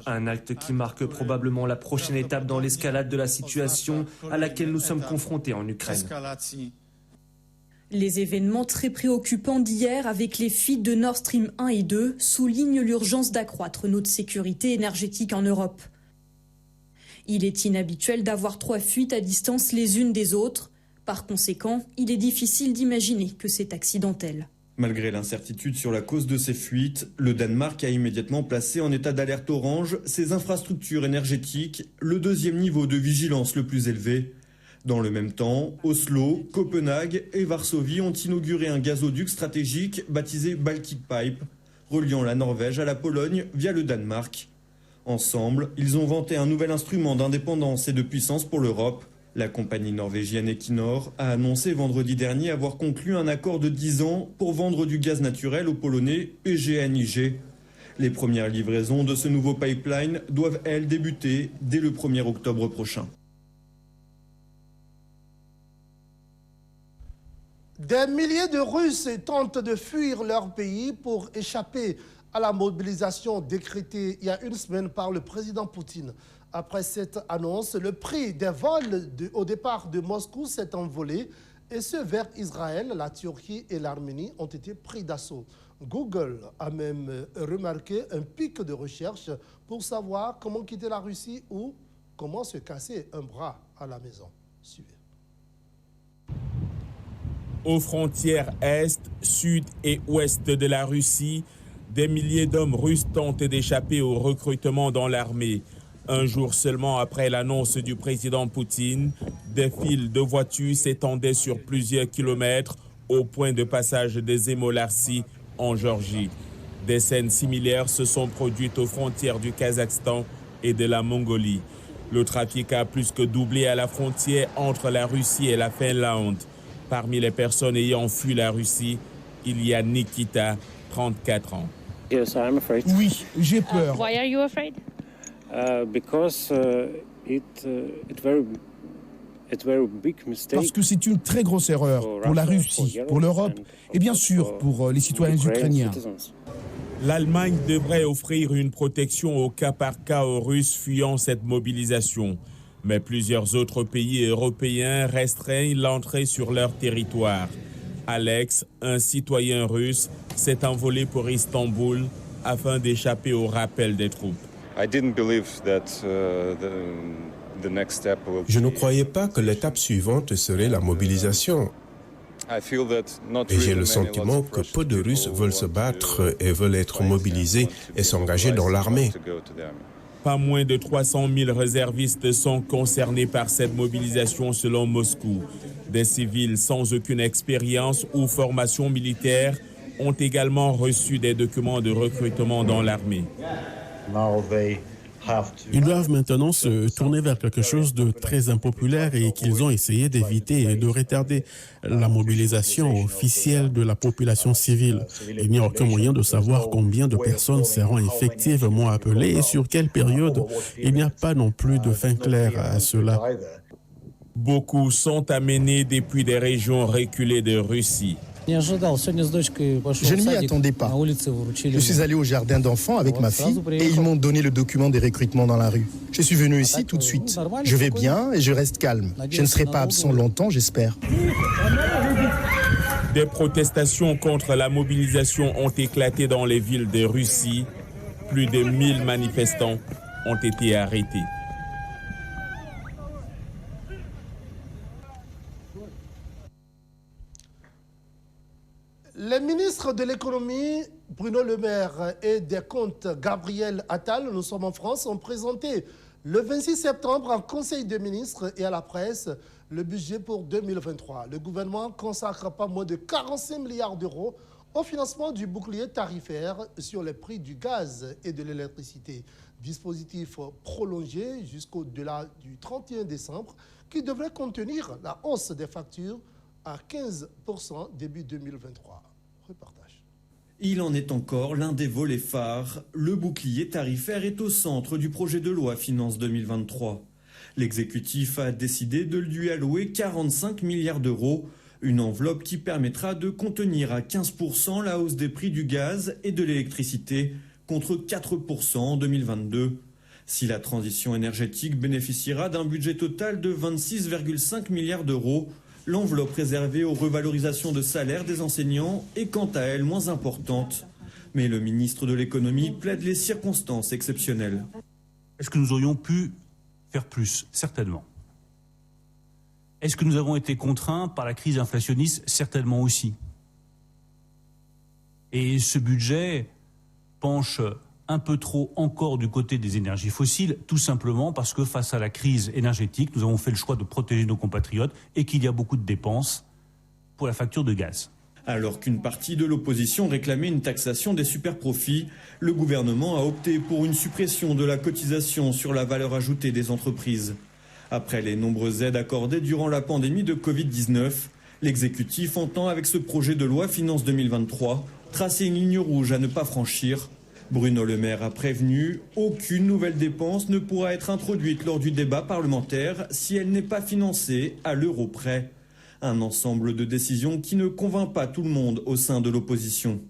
Un acte qui marque probablement la prochaine étape dans l'escalade de la situation à laquelle nous sommes confrontés en Ukraine. Les événements très préoccupants d'hier avec les fuites de Nord Stream 1 et 2 soulignent l'urgence d'accroître notre sécurité énergétique en Europe. Il est inhabituel d'avoir 3 fuites à distance les unes des autres. Par conséquent, il est difficile d'imaginer que c'est accidentel. Malgré l'incertitude sur la cause de ces fuites, le Danemark a immédiatement placé en état d'alerte orange ses infrastructures énergétiques, le 2e niveau de vigilance le plus élevé. Dans le même temps, Oslo, Copenhague et Varsovie ont inauguré un gazoduc stratégique baptisé Baltic Pipe, reliant la Norvège à la Pologne via le Danemark. Ensemble, ils ont vanté un nouvel instrument d'indépendance et de puissance pour l'Europe. La compagnie norvégienne Equinor a annoncé vendredi dernier avoir conclu un accord de 10 ans pour vendre du gaz naturel au Polonais PGNiG. Les premières livraisons de ce nouveau pipeline doivent, elles, débuter dès le 1er octobre prochain. Des milliers de Russes tentent de fuir leur pays pour échapper à la mobilisation décrétée il y a une semaine par le président Poutine. Après cette annonce, le prix des vols au départ de Moscou s'est envolé et ceux vers Israël, la Turquie et l'Arménie ont été pris d'assaut. Google a même remarqué un pic de recherche pour savoir comment quitter la Russie ou comment se casser un bras à la maison. Suivez. Aux frontières est, sud et ouest de la Russie, des milliers d'hommes russes tentent d'échapper au recrutement dans l'armée. Un jour seulement après l'annonce du président Poutine, des files de voitures s'étendaient sur plusieurs kilomètres au point de passage des Zemolarsi en Géorgie. Des scènes similaires se sont produites aux frontières du Kazakhstan et de la Mongolie. Le trafic a plus que doublé à la frontière entre la Russie et la Finlande. Parmi les personnes ayant fui la Russie, il y a Nikita, 34 ans. Oui, j'ai peur. Why are you afraid? Parce que c'est une très grosse erreur pour la Russie, pour l'Europe et bien sûr pour les citoyens ukrainiens. L'Allemagne devrait offrir une protection au cas par cas aux Russes fuyant cette mobilisation. Mais plusieurs autres pays européens restreignent l'entrée sur leur territoire. Alex, un citoyen russe, s'est envolé pour Istanbul afin d'échapper au rappel des troupes. Je ne croyais pas que l'étape suivante serait la mobilisation. Et j'ai le sentiment que peu de Russes veulent se battre et veulent être mobilisés et s'engager dans l'armée. Pas moins de 300 000 réservistes sont concernés par cette mobilisation selon Moscou. Des civils sans aucune expérience ou formation militaire ont également reçu des documents de recrutement dans l'armée. Ils doivent maintenant se tourner vers quelque chose de très impopulaire et qu'ils ont essayé d'éviter et de retarder la mobilisation officielle de la population civile. Il n'y a aucun moyen de savoir combien de personnes seront effectivement appelées et sur quelle période. Il n'y a pas non plus de fin claire à cela. Beaucoup sont amenés depuis des régions reculées de Russie. Je ne m'y attendais pas. Je suis allé au jardin d'enfants avec ma fille et ils m'ont donné le document des recrutements dans la rue. Je suis venu ici tout de suite. Je vais bien et je reste calme. Je ne serai pas absent longtemps, j'espère. Des protestations contre la mobilisation ont éclaté dans les villes de Russie. Plus de 1000 manifestants ont été arrêtés. Les ministres de l'économie, Bruno Le Maire, et des comptes, Gabriel Attal, nous sommes en France, ont présenté le 26 septembre en Conseil des ministres et à la presse le budget pour 2023. Le gouvernement consacre pas moins de 45 milliards d'euros au financement du bouclier tarifaire sur les prix du gaz et de l'électricité. Dispositif prolongé jusqu'au-delà du 31 décembre qui devrait contenir la hausse des factures à 15% début 2023. Reportage. Il en est encore l'un des volets phares. Le bouclier tarifaire est au centre du projet de loi Finances 2023. L'exécutif a décidé de lui allouer 45 milliards d'euros, une enveloppe qui permettra de contenir à 15% la hausse des prix du gaz et de l'électricité, contre 4% en 2022. Si la transition énergétique bénéficiera d'un budget total de 26,5 milliards d'euros, l'enveloppe réservée aux revalorisations de salaires des enseignants est quant à elle moins importante. Mais le ministre de l'économie plaide les circonstances exceptionnelles. Est-ce que nous aurions pu faire plus? Certainement. Est-ce que nous avons été contraints par la crise inflationniste? Certainement aussi. Et ce budget penche un peu trop encore du côté des énergies fossiles, tout simplement parce que face à la crise énergétique, nous avons fait le choix de protéger nos compatriotes et qu'il y a beaucoup de dépenses pour la facture de gaz. Alors qu'une partie de l'opposition réclamait une taxation des superprofits, le gouvernement a opté pour une suppression de la cotisation sur la valeur ajoutée des entreprises. Après les nombreuses aides accordées durant la pandémie de Covid-19, l'exécutif entend avec ce projet de loi Finances 2023 tracer une ligne rouge à ne pas franchir. Bruno Le Maire a prévenu, aucune nouvelle dépense ne pourra être introduite lors du débat parlementaire si elle n'est pas financée à l'euro près. Un ensemble de décisions qui ne convainc pas tout le monde au sein de l'opposition.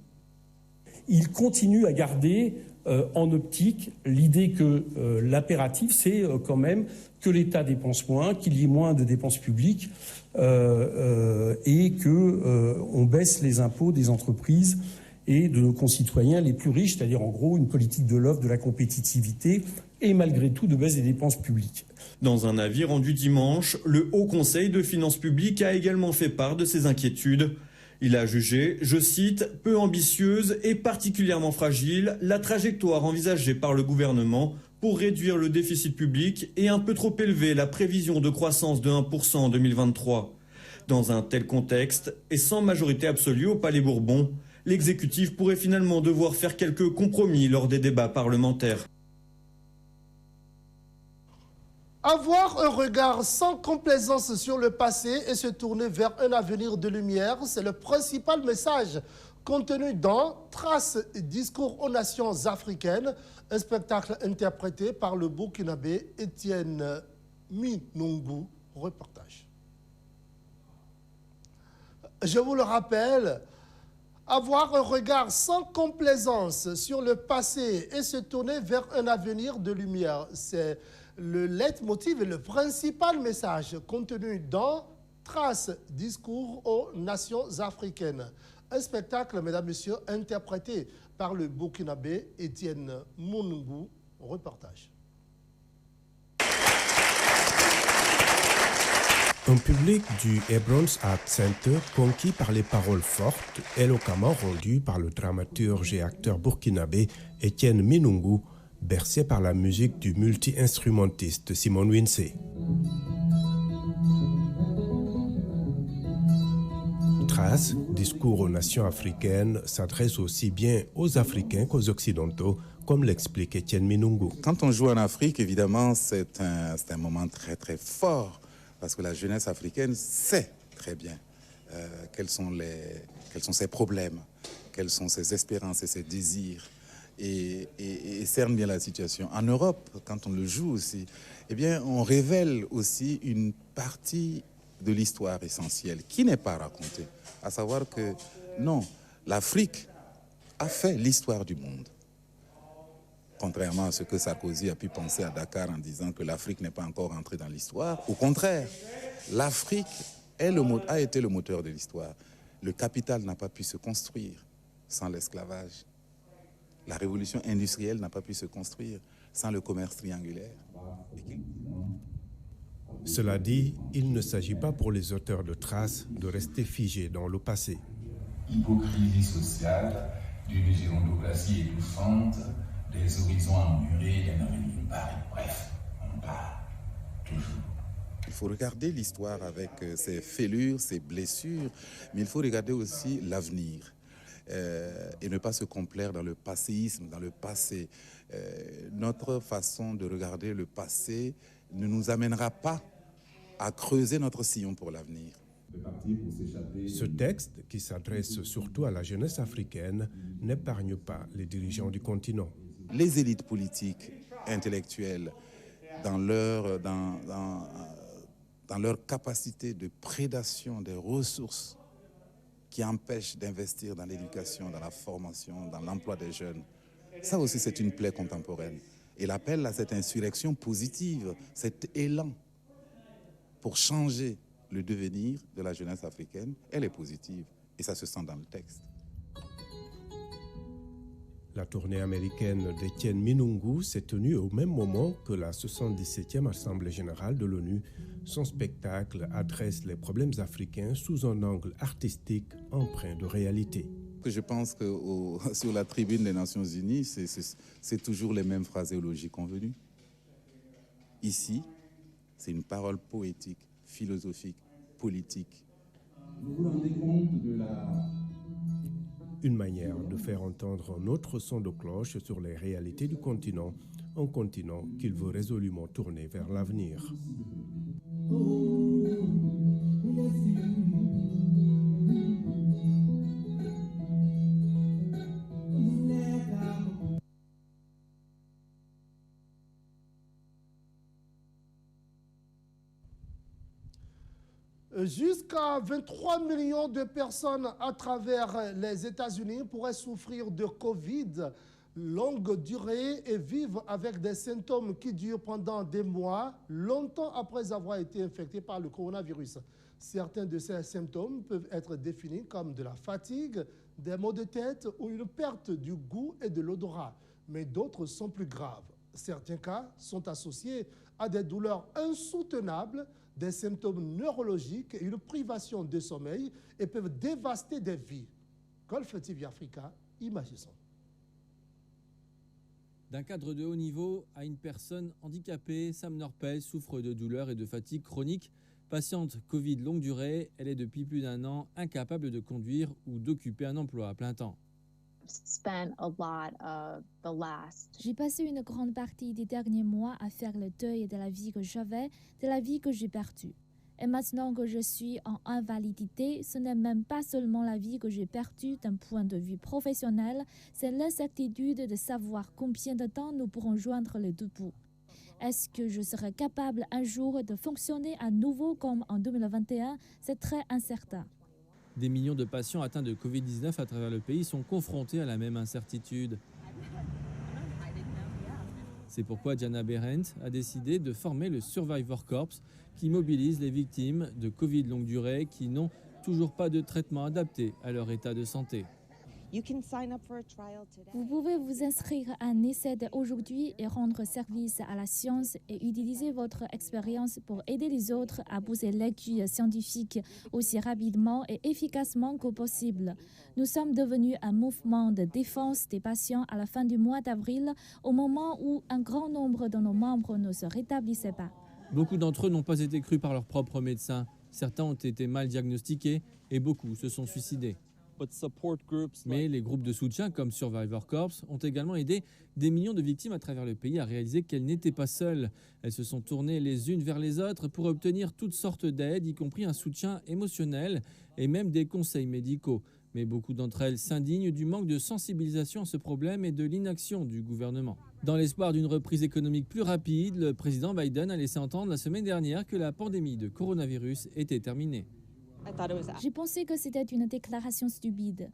Il continue à garder en optique l'idée que l'impératif, c'est quand même que l'État dépense moins, qu'il y ait moins de dépenses publiques et qu'on baisse les impôts des entreprises et de nos concitoyens les plus riches, c'est-à-dire en gros une politique de l'offre, de la compétitivité et malgré tout de baisse des dépenses publiques. Dans un avis rendu dimanche, le Haut Conseil de finances publiques a également fait part de ses inquiétudes. Il a jugé, je cite, « peu ambitieuse et particulièrement fragile la trajectoire envisagée par le gouvernement pour réduire le déficit public et un peu trop élevé la prévision de croissance de 1% en 2023. » Dans un tel contexte, et sans majorité absolue au Palais Bourbon, l'exécutif pourrait finalement devoir faire quelques compromis lors des débats parlementaires. Avoir un regard sans complaisance sur le passé et se tourner vers un avenir de lumière, c'est le principal message contenu dans Traces et discours aux nations africaines, un spectacle interprété par le Burkinabé Étienne Minungu. Reportage. Je vous le rappelle, avoir un regard sans complaisance sur le passé et se tourner vers un avenir de lumière, c'est le leitmotiv et le principal message contenu dans Traces, discours aux nations africaines. Un spectacle, mesdames, messieurs, interprété par le Burkinabé Étienne Minungu. Reportage. Un public du Hebron's Art Center conquis par les paroles fortes, éloquemment rendues par le dramaturge et acteur burkinabé Étienne Minungu, bercé par la musique du multi-instrumentiste Simon Winsey. Traces, discours aux nations africaines, s'adresse aussi bien aux Africains qu'aux Occidentaux, comme l'explique Étienne Minungu. Quand on joue en Afrique, évidemment, c'est un moment très très fort, parce que la jeunesse africaine sait très bien quels sont ses problèmes, quelles sont ses espérances et ses désirs, et cerne bien la situation. En Europe, quand on le joue aussi, eh bien, on révèle aussi une partie de l'histoire essentielle qui n'est pas racontée, à savoir que non, l'Afrique a fait l'histoire du monde. Contrairement à ce que Sarkozy a pu penser à Dakar en disant que l'Afrique n'est pas encore entrée dans l'histoire. Au contraire, l'Afrique a été le moteur de l'histoire. Le capital n'a pas pu se construire sans l'esclavage. La révolution industrielle n'a pas pu se construire sans le commerce triangulaire. Cela dit, il ne s'agit pas pour les auteurs de Traces de rester figés dans le passé. Hypocrisie sociale, d'une gérondocratie étouffante, des horizons emmurés, d'un avenir barré. Bref, on parle toujours. Il faut regarder l'histoire avec ses fêlures, ses blessures, mais il faut regarder aussi l'avenir. Et ne pas se complaire dans le passéisme, dans le passé. Notre façon de regarder le passé ne nous amènera pas à creuser notre sillon pour l'avenir. Ce texte, qui s'adresse surtout à la jeunesse africaine, n'épargne pas les dirigeants du continent. Les élites politiques, intellectuelles, dans leur capacité de prédation des ressources qui empêchent d'investir dans l'éducation, dans la formation, dans l'emploi des jeunes, ça aussi c'est une plaie contemporaine. Et l'appel à cette insurrection positive, cet élan pour changer le devenir de la jeunesse africaine, elle est positive. Et ça se sent dans le texte. La tournée américaine d'Étienne Minungu s'est tenue au même moment que la 77e Assemblée générale de l'ONU. Son spectacle adresse les problèmes africains sous un angle artistique empreint de réalité. Je pense que sur la tribune des Nations Unies, c'est toujours les mêmes phraséologies convenues. Ici, c'est une parole poétique, philosophique, politique. Vous vous rendez compte de la... Une manière de faire entendre un autre son de cloche sur les réalités du continent, un continent qu'il veut résolument tourner vers l'avenir. Jusqu'à 23 millions de personnes à travers les États-Unis pourraient souffrir de Covid longue durée et vivre avec des symptômes qui durent pendant des mois, longtemps après avoir été infectés par le coronavirus. Certains de ces symptômes peuvent être définis comme de la fatigue, des maux de tête ou une perte du goût et de l'odorat, mais d'autres sont plus graves. Certains cas sont associés à des douleurs insoutenables, des symptômes neurologiques et une privation de sommeil et peuvent dévaster des vies. Golf TV Africa, Imagisson. D'un cadre de haut niveau à une personne handicapée, Sam Norpel souffre de douleurs et de fatigue chronique. Patiente Covid longue durée, elle est depuis plus d'1 an incapable de conduire ou d'occuper un emploi à plein temps. J'ai passé une grande partie des derniers mois à faire le deuil de la vie que j'avais, de la vie que j'ai perdue. Et maintenant que je suis en invalidité, ce n'est même pas seulement la vie que j'ai perdue d'un point de vue professionnel, c'est l'incertitude de savoir combien de temps nous pourrons joindre les deux bouts. Est-ce que je serai capable un jour de fonctionner à nouveau comme en 2021? C'est très incertain. Des millions de patients atteints de Covid-19 à travers le pays sont confrontés à la même incertitude. C'est pourquoi Diana Berendt a décidé de former le Survivor Corps qui mobilise les victimes de Covid longue durée qui n'ont toujours pas de traitement adapté à leur état de santé. Vous pouvez vous inscrire à un essai dès aujourd'hui et rendre service à la science et utiliser votre expérience pour aider les autres à pousser l'aiguille scientifique aussi rapidement et efficacement que possible. Nous sommes devenus un mouvement de défense des patients à la fin du mois d'avril, au moment où un grand nombre de nos membres ne se rétablissaient pas. Beaucoup d'entre eux n'ont pas été crus par leurs propres médecins. Certains ont été mal diagnostiqués et beaucoup se sont suicidés. Mais les groupes de soutien comme Survivor Corps ont également aidé des millions de victimes à travers le pays à réaliser qu'elles n'étaient pas seules. Elles se sont tournées les unes vers les autres pour obtenir toutes sortes d'aides, y compris un soutien émotionnel et même des conseils médicaux. Mais beaucoup d'entre elles s'indignent du manque de sensibilisation à ce problème et de l'inaction du gouvernement. Dans l'espoir d'une reprise économique plus rapide, le président Biden a laissé entendre la semaine dernière que la pandémie de coronavirus était terminée. J'ai pensé que c'était une déclaration stupide.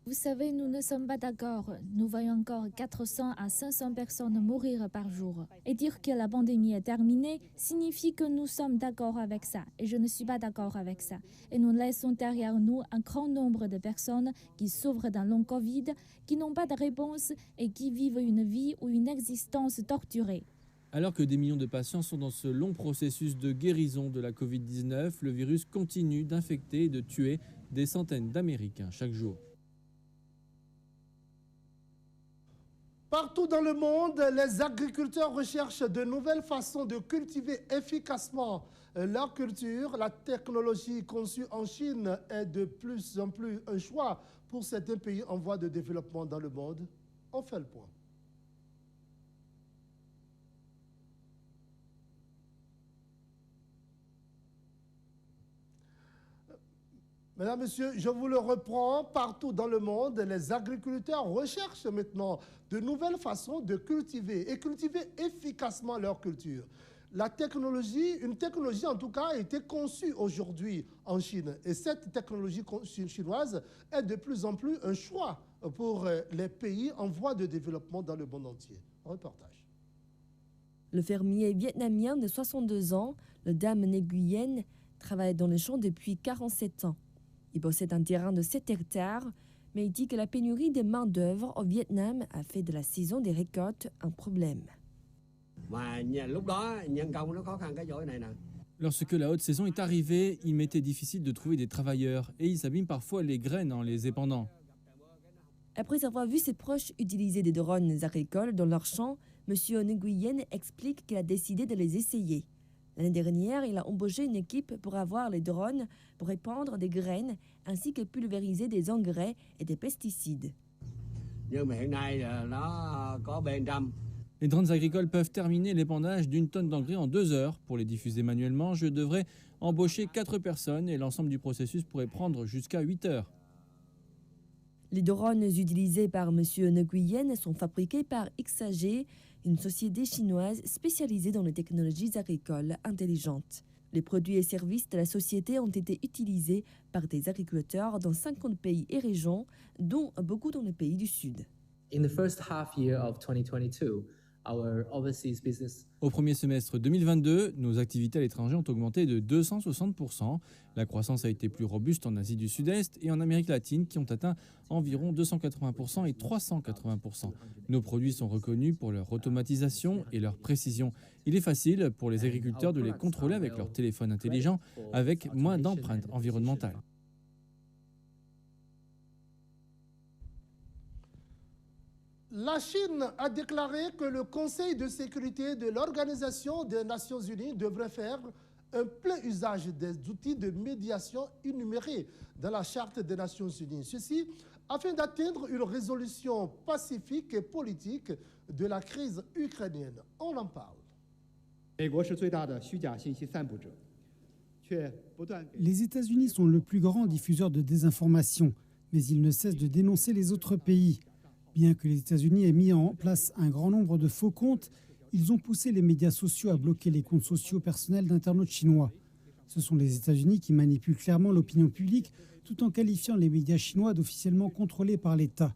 Vous savez, nous ne sommes pas d'accord. Nous voyons encore 400 à 500 personnes mourir par jour. Et dire que la pandémie est terminée signifie que nous sommes d'accord avec ça. Et je ne suis pas d'accord avec ça. Et nous laissons derrière nous un grand nombre de personnes qui souffrent d'un long Covid, qui n'ont pas de réponse et qui vivent une vie ou une existence torturée. Alors que des millions de patients sont dans ce long processus de guérison de la Covid-19, le virus continue d'infecter et de tuer des centaines d'Américains chaque jour. Partout dans le monde, les agriculteurs recherchent de nouvelles façons de cultiver efficacement leur culture. La technologie conçue en Chine est de plus en plus un choix pour certains pays en voie de développement dans le monde. On fait le point. Mesdames, Messieurs, je vous le reprends, partout dans le monde, les agriculteurs recherchent maintenant de nouvelles façons de cultiver et cultiver efficacement leur culture. La technologie, une technologie en tout cas, a été conçue aujourd'hui en Chine. Et cette technologie chinoise est de plus en plus un choix pour les pays en voie de développement dans le monde entier. Reportage. Le fermier vietnamien de 62 ans, le Dam Nguyen, travaille dans les champs depuis 47 ans. Il possède un terrain de 7 hectares, mais il dit que la pénurie de main-d'œuvre au Vietnam a fait de la saison des récoltes un problème. Lorsque la haute saison est arrivée, il m'était difficile de trouver des travailleurs et ils abîment parfois les graines en les épandant. Après avoir vu ses proches utiliser des drones agricoles dans leurs champs, M. Nguyen explique qu'il a décidé de les essayer. L'année dernière, il a embauché une équipe pour avoir les drones pour répandre des graines ainsi que pulvériser des engrais et des pesticides. Les drones agricoles peuvent terminer l'épandage d'une tonne d'engrais en 2 heures. Pour les diffuser manuellement, je devrais embaucher 4 personnes et l'ensemble du processus pourrait prendre jusqu'à 8 heures. Les drones utilisés par M. Nguyen sont fabriqués par XAG, une société chinoise spécialisée dans les technologies agricoles intelligentes. Les produits et services de la société ont été utilisés par des agriculteurs dans 50 pays et régions, dont beaucoup dans les pays du Sud. Au premier semestre 2022, nos activités à l'étranger ont augmenté de 260%. La croissance a été plus robuste en Asie du Sud-Est et en Amérique latine qui ont atteint environ 280% et 380%. Nos produits sont reconnus pour leur automatisation et leur précision. Il est facile pour les agriculteurs de les contrôler avec leur téléphone intelligent avec moins d'empreintes environnementales. La Chine a déclaré que le Conseil de sécurité de l'Organisation des Nations Unies devrait faire un plein usage des outils de médiation énumérés dans la Charte des Nations Unies. Ceci afin d'atteindre une résolution pacifique et politique de la crise ukrainienne. On en parle. Les États-Unis sont le plus grand diffuseur de désinformation, mais ils ne cessent de dénoncer les autres pays. Bien que les États-Unis aient mis en place un grand nombre de faux comptes, ils ont poussé les médias sociaux à bloquer les comptes sociaux personnels d'internautes chinois. Ce sont les États-Unis qui manipulent clairement l'opinion publique tout en qualifiant les médias chinois d'officiellement contrôlés par l'État.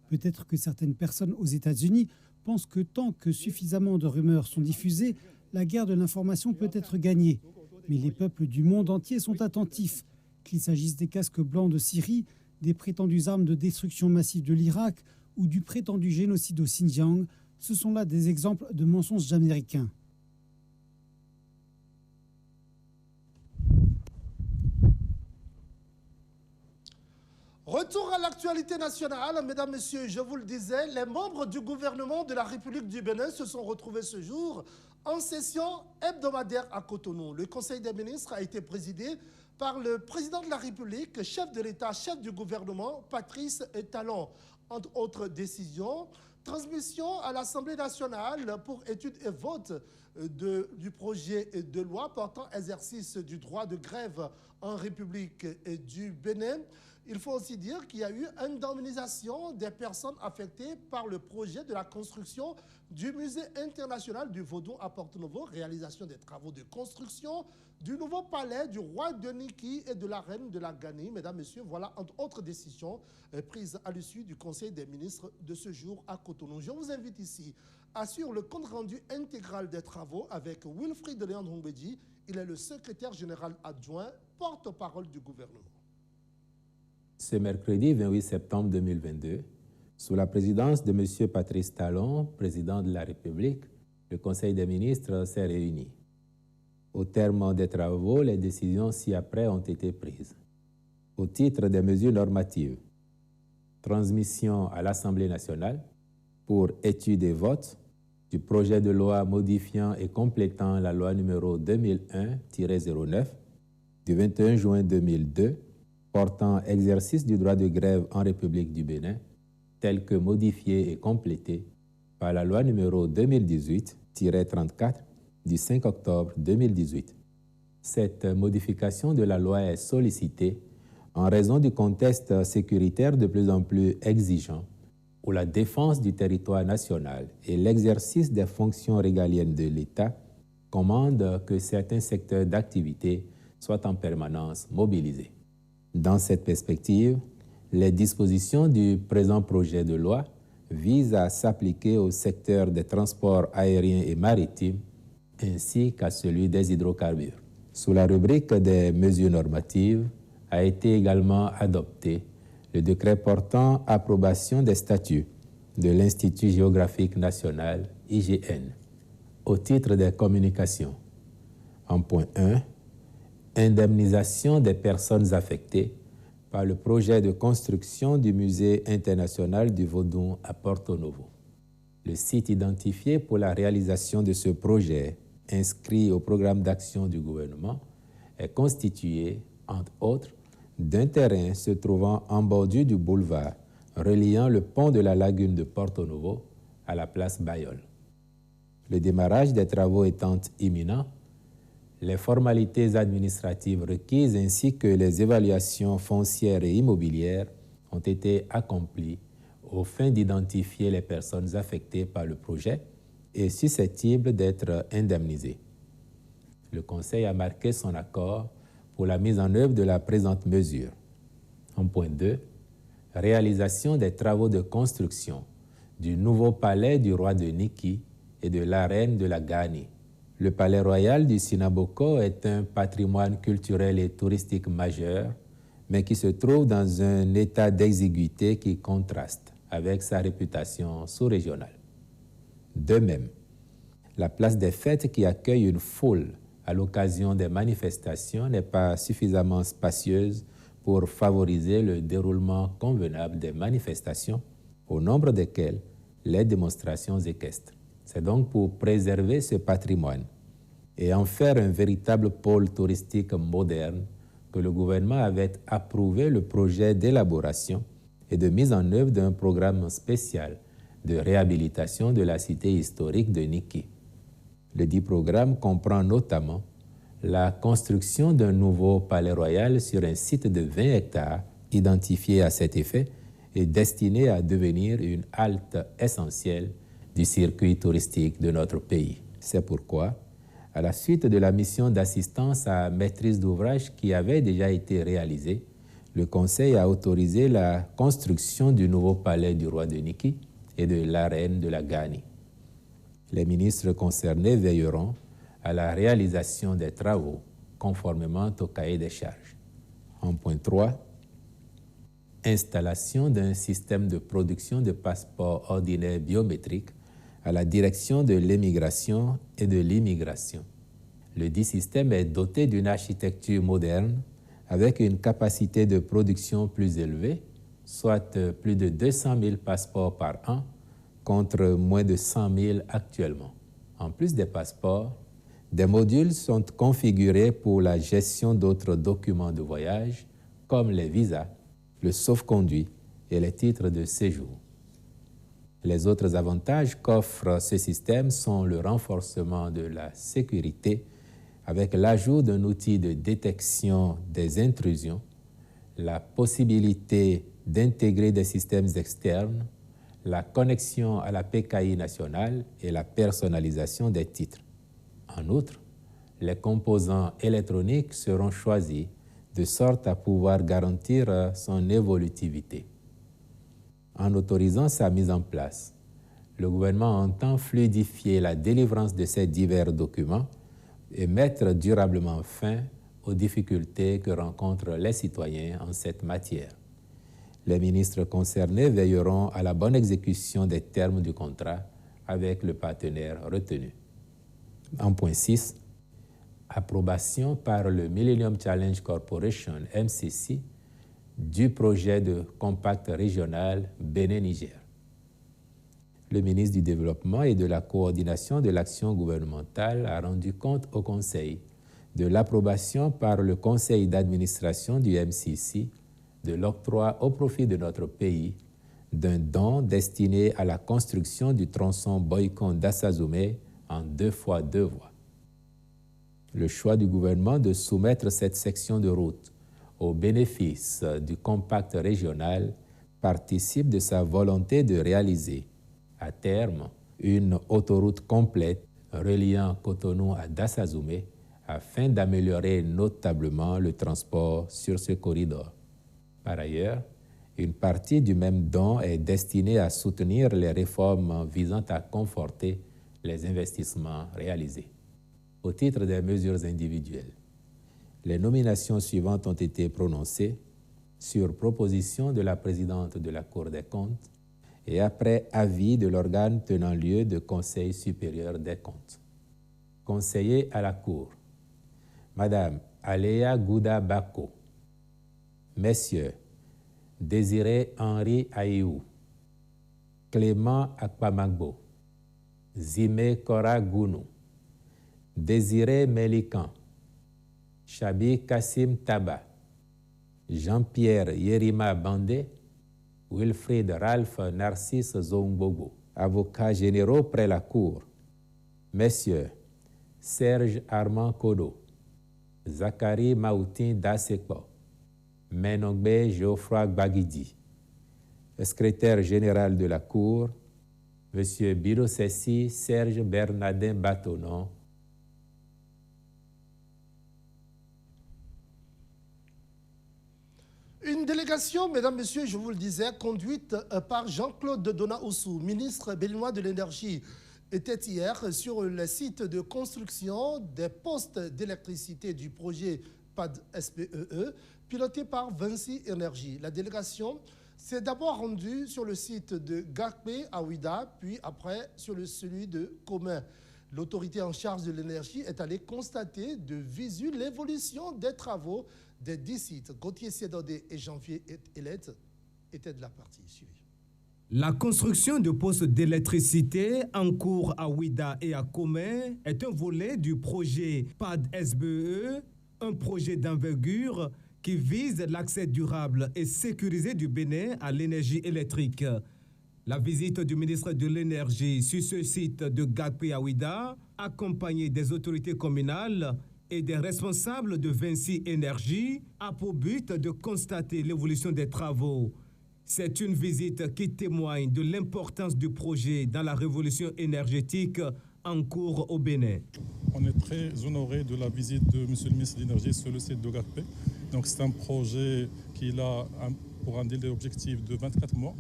Peut-être que certaines personnes aux États-Unis pensent que tant que suffisamment de rumeurs sont diffusées, la guerre de l'information peut être gagnée. Mais les peuples du monde entier sont attentifs, qu'il s'agisse des casques blancs de Syrie, des prétendues armes de destruction massive de l'Irak ou du prétendu génocide au Xinjiang. Ce sont là des exemples de mensonges américains. Retour à l'actualité nationale, mesdames, messieurs, je vous le disais, les membres du gouvernement de la République du Bénin se sont retrouvés ce jour en session hebdomadaire à Cotonou. Le Conseil des ministres a été présidé par le président de la République, chef de l'État, chef du gouvernement, Patrice Talon. Entre autres décisions, transmission à l'Assemblée nationale pour étude et vote du projet de loi portant exercice du droit de grève en République du Bénin. Il faut aussi dire qu'il y a eu une indemnisation des personnes affectées par le projet de la construction du musée international du Vaudou à Porto Novo, réalisation des travaux de construction du nouveau palais du roi de Niki et de la reine de la Ganie. Mesdames, Messieurs, voilà entre autres décisions prises à l'issue du Conseil des ministres de ce jour à Cotonou. Je vous invite ici à suivre le compte-rendu intégral des travaux avec Wilfried Léon Hongbeji. Il est le secrétaire général adjoint, porte-parole du gouvernement. Ce mercredi 28 septembre 2022, sous la présidence de M. Patrice Talon, président de la République, le Conseil des ministres s'est réuni. Au terme des travaux, les décisions ci-après ont été prises. Au titre des mesures normatives, transmission à l'Assemblée nationale pour étude et vote du projet de loi modifiant et complétant la loi numéro 2001-09 du 21 juin 2002 portant exercice du droit de grève en République du Bénin, tel que modifié et complété par la loi numéro 2018-34 du 5 octobre 2018. Cette modification de la loi est sollicitée en raison du contexte sécuritaire de plus en plus exigeant, où la défense du territoire national et l'exercice des fonctions régaliennes de l'État commandent que certains secteurs d'activité soient en permanence mobilisés. Dans cette perspective, les dispositions du présent projet de loi visent à s'appliquer au secteur des transports aériens et maritimes ainsi qu'à celui des hydrocarbures. Sous la rubrique des mesures normatives a été également adopté le décret portant approbation des statuts de l'Institut géographique national, IGN, au titre des communications. En point 1, indemnisation des personnes affectées par le projet de construction du musée international du Vaudou à Porto Novo. Le site identifié pour la réalisation de ce projet, inscrit au programme d'action du gouvernement, est constitué, entre autres, d'un terrain se trouvant en bordure du boulevard reliant le pont de la lagune de Porto Novo à la place Bayol. Le démarrage des travaux étant imminent, les formalités administratives requises ainsi que les évaluations foncières et immobilières ont été accomplies aux fins d'identifier les personnes affectées par le projet et susceptibles d'être indemnisées. Le Conseil a marqué son accord pour la mise en œuvre de la présente mesure. En point 2, réalisation des travaux de construction du nouveau palais du roi de Niki et de l'arène de la Gani. Le palais royal du Sinaboko est un patrimoine culturel et touristique majeur, mais qui se trouve dans un état d'exiguïté qui contraste avec sa réputation sous-régionale. De même, la place des fêtes qui accueille une foule à l'occasion des manifestations n'est pas suffisamment spacieuse pour favoriser le déroulement convenable des manifestations, au nombre desquelles les démonstrations équestres. C'est donc pour préserver ce patrimoine et en faire un véritable pôle touristique moderne que le gouvernement avait approuvé le projet d'élaboration et de mise en œuvre d'un programme spécial de réhabilitation de la cité historique de Niki. Le dit programme comprend notamment la construction d'un nouveau palais royal sur un site de 20 hectares identifié à cet effet et destiné à devenir une halte essentielle du circuit touristique de notre pays. C'est pourquoi, à la suite de la mission d'assistance à maîtrise d'ouvrage qui avait déjà été réalisée, le Conseil a autorisé la construction du nouveau palais du roi de Niki et de l'arène de la Gani. Les ministres concernés veilleront à la réalisation des travaux conformément au cahier des charges. En point 3, installation d'un système de production de passeports ordinaires biométriques à la direction de l'émigration et de l'immigration. Le dit système est doté d'une architecture moderne avec une capacité de production plus élevée, soit plus de 200 000 passeports par an contre moins de 100 000 actuellement. En plus des passeports, des modules sont configurés pour la gestion d'autres documents de voyage comme les visas, le sauf-conduit et les titres de séjour. Les autres avantages qu'offre ce système sont le renforcement de la sécurité avec l'ajout d'un outil de détection des intrusions, la possibilité d'intégrer des systèmes externes, la connexion à la PKI nationale et la personnalisation des titres. En outre, les composants électroniques seront choisis de sorte à pouvoir garantir son évolutivité. En autorisant sa mise en place, le gouvernement entend fluidifier la délivrance de ces divers documents et mettre durablement fin aux difficultés que rencontrent les citoyens en cette matière. Les ministres concernés veilleront à la bonne exécution des termes du contrat avec le partenaire retenu. En point 6, approbation par le Millennium Challenge Corporation, MCC, du projet de compact régional Bénin-Niger. Le ministre du Développement et de la Coordination de l'action gouvernementale a rendu compte au Conseil de l'approbation par le Conseil d'administration du MCC de l'octroi au profit de notre pays d'un don destiné à la construction du tronçon Boycon-Dassazoumé en 2x2 voies. Le choix du gouvernement de soumettre cette section de route au bénéfice du compact régional participe de sa volonté de réaliser, à terme, une autoroute complète reliant Cotonou à Dassazoumé afin d'améliorer notablement le transport sur ce corridor. Par ailleurs, une partie du même don est destinée à soutenir les réformes visant à conforter les investissements réalisés. Au titre des mesures individuelles, les nominations suivantes ont été prononcées sur proposition de la présidente de la Cour des comptes et après avis de l'organe tenant lieu de Conseil supérieur des comptes. Conseiller à la Cour, Madame Aléa Gouda Bako, Messieurs Désiré Henri Aïou, Clément Akpamagbo, Zimé Kora Gounou, Désiré Mélican, Chabi Kassim Taba, Jean-Pierre Yerima Bandé, Wilfried Ralph Narcisse Zongbogo, avocats généraux près la Cour, Messieurs Serge Armand Kodo, Zachary Maoutin Dasekpo, Menongbe Geoffroy Gbagidi, secrétaire général de la Cour, M. Birosessi Serge Bernardin Batonon. Une délégation, mesdames, messieurs, je vous le disais, conduite par Jean-Claude Dona Oussou, ministre béninois de l'énergie était hier sur le site de construction des postes d'électricité du projet PAD-SBEE, piloté par Vinci Énergie. La délégation s'est d'abord rendue sur le site de Gakpé à Ouida, puis après sur celui de Commun. L'autorité en charge de l'énergie est allée constater de visu l'évolution des travaux des 10 sites. Gauthier Sédodé et Jean-Pierre Elette étaient de la partie. Suivie. La construction de postes d'électricité en cours à Ouida et à Commun est un volet du projet PAD-SBE, un projet d'envergure qui vise l'accès durable et sécurisé du Bénin à l'énergie électrique. La visite du ministre de l'Énergie sur ce site de Gakpé à Ouida, accompagnée des autorités communales et des responsables de Vinci Énergie, a pour but de constater l'évolution des travaux. C'est une visite qui témoigne de l'importance du projet dans la révolution énergétique en cours au Bénin. On est très honoré de la visite de M. le ministre de l'Énergie sur le site de Gakpé. Donc c'est un projet qui a pour un délai objectif de 24 mois.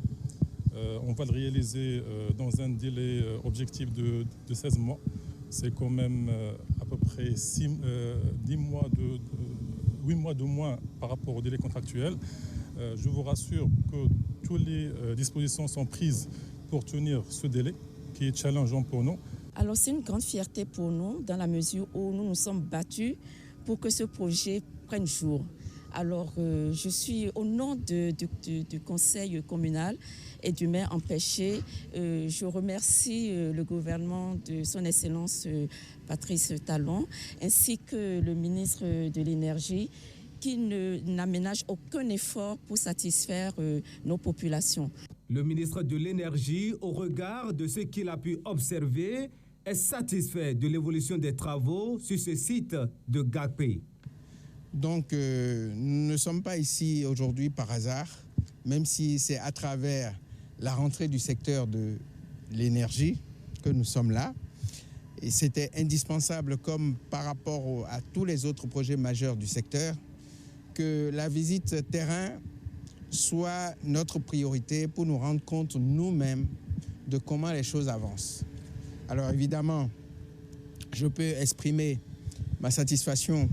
On va le réaliser dans un délai objectif de 16 mois. C'est quand même à peu près 8 mois de moins par rapport au délai contractuel. Je vous rassure que toutes les dispositions sont prises pour tenir ce délai qui est challengeant pour nous. Alors c'est une grande fierté pour nous dans la mesure où nous nous sommes battus pour que ce projet prenne jour. Alors je suis au nom du conseil communal et du maire empêché. Je remercie le gouvernement de son Excellence Patrice Talon ainsi que le ministre de l'Énergie qui n'aménage aucun effort pour satisfaire nos populations. Le ministre de l'Énergie, au regard de ce qu'il a pu observer, est satisfait de l'évolution des travaux sur ce site de Gakpé. Donc, nous ne sommes pas ici aujourd'hui par hasard, même si c'est à travers la rentrée du secteur de l'énergie que nous sommes là. Et c'était indispensable, comme par rapport à tous les autres projets majeurs du secteur, que la visite terrain soit notre priorité pour nous rendre compte nous-mêmes de comment les choses avancent. Alors évidemment, je peux exprimer ma satisfaction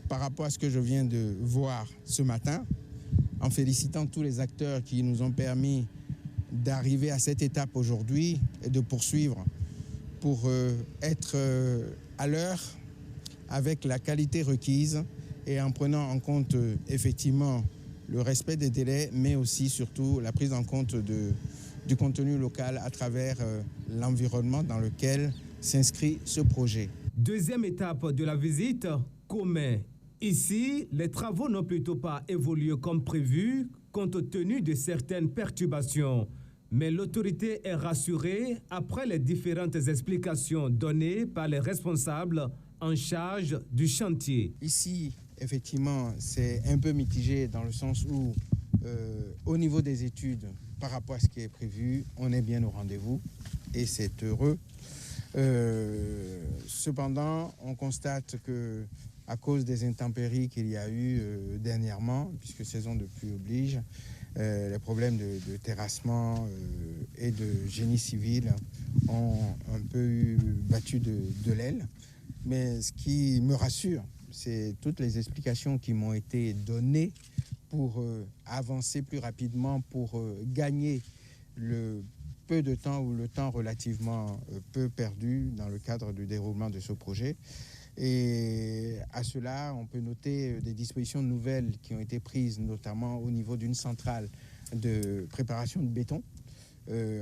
par rapport à ce que je viens de voir ce matin, en félicitant tous les acteurs qui nous ont permis d'arriver à cette étape aujourd'hui et de poursuivre pour être à l'heure avec la qualité requise et en prenant en compte effectivement le respect des délais, mais aussi surtout la prise en compte du contenu local à travers l'environnement dans lequel s'inscrit ce projet. Deuxième étape de la visite, Commun. Ici, les travaux n'ont plutôt pas évolué comme prévu, compte tenu de certaines perturbations. Mais l'autorité est rassurée après les différentes explications données par les responsables en charge du chantier. Ici, effectivement, c'est un peu mitigé dans le sens où, au niveau des études, par rapport à ce qui est prévu, on est bien au rendez-vous et c'est heureux. Cependant, on constate que à cause des intempéries qu'il y a eu dernièrement, puisque saison de pluie oblige, les problèmes de terrassement et de génie civil ont un peu battu de l'aile. Mais ce qui me rassure, c'est toutes les explications qui m'ont été données pour avancer plus rapidement, pour gagner le peu de temps ou le temps relativement peu perdu dans le cadre du déroulement de ce projet. Et à cela, on peut noter des dispositions nouvelles qui ont été prises, notamment au niveau d'une centrale de préparation de béton,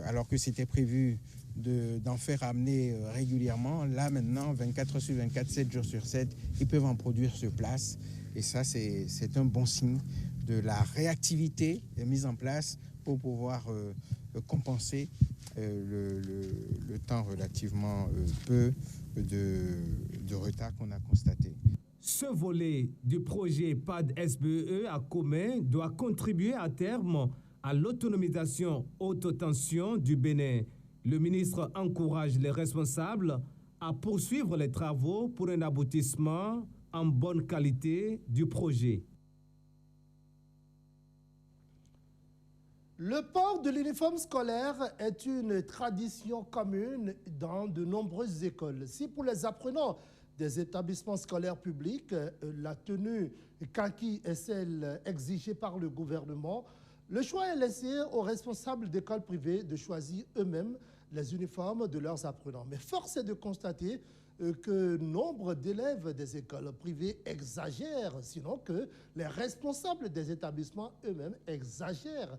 alors que c'était prévu d'en faire amener régulièrement. Là, maintenant, 24 heures sur 24, 7 jours sur 7, ils peuvent en produire sur place. Et ça, c'est un bon signe de la réactivité mise en place pour pouvoir compenser le temps relativement peu de retard qu'on a constaté. Ce volet du projet PAD-SBE à Commun doit contribuer à terme à l'autonomisation haute tension du Bénin. Le ministre encourage les responsables à poursuivre les travaux pour un aboutissement en bonne qualité du projet. Le port de l'uniforme scolaire est une tradition commune dans de nombreuses écoles. Si pour les apprenants des établissements scolaires publics, la tenue kaki est celle exigée par le gouvernement, le choix est laissé aux responsables d'écoles privées de choisir eux-mêmes les uniformes de leurs apprenants. Mais force est de constater que nombre d'élèves des écoles privées exagèrent, sinon que les responsables des établissements eux-mêmes exagèrent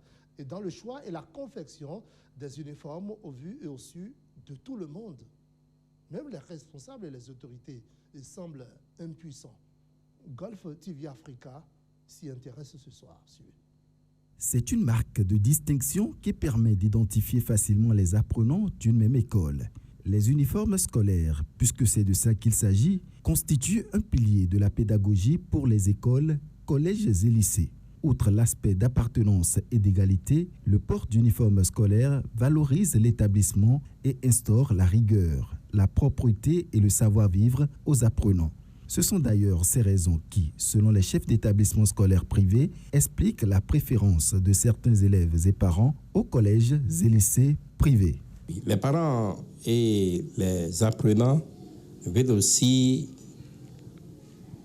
dans le choix et la confection des uniformes au vu et au su de tout le monde. Même les responsables et les autorités semblent impuissants. Golf TV Africa s'y intéresse ce soir. C'est une marque de distinction qui permet d'identifier facilement les apprenants d'une même école. Les uniformes scolaires, puisque c'est de ça qu'il s'agit, constituent un pilier de la pédagogie pour les écoles, collèges et lycées. Outre l'aspect d'appartenance et d'égalité, le port d'uniforme scolaire valorise l'établissement et instaure la rigueur, la propreté et le savoir-vivre aux apprenants. Ce sont d'ailleurs ces raisons qui, selon les chefs d'établissements scolaires privés, expliquent la préférence de certains élèves et parents aux collèges et lycées privés. Les parents et les apprenants veulent aussi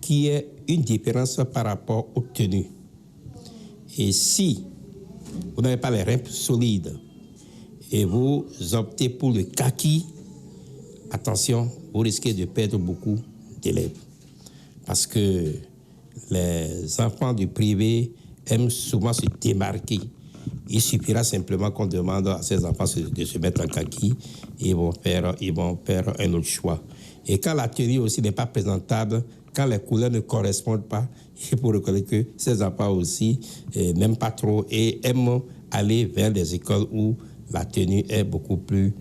qu'il y ait une différence par rapport aux tenues. Et si vous n'avez pas les reins solides et vous optez pour le kaki, attention, vous risquez de perdre beaucoup d'élèves. Parce que les enfants du privé aiment souvent se démarquer. Il suffira simplement qu'on demande à ces enfants de se mettre en kaki et ils vont faire un autre choix. Et quand la tenue aussi n'est pas présentable, quand les couleurs ne correspondent pas, il faut reconnaître que ces enfants aussi n'aiment pas trop et aiment aller vers des écoles où la tenue est beaucoup plus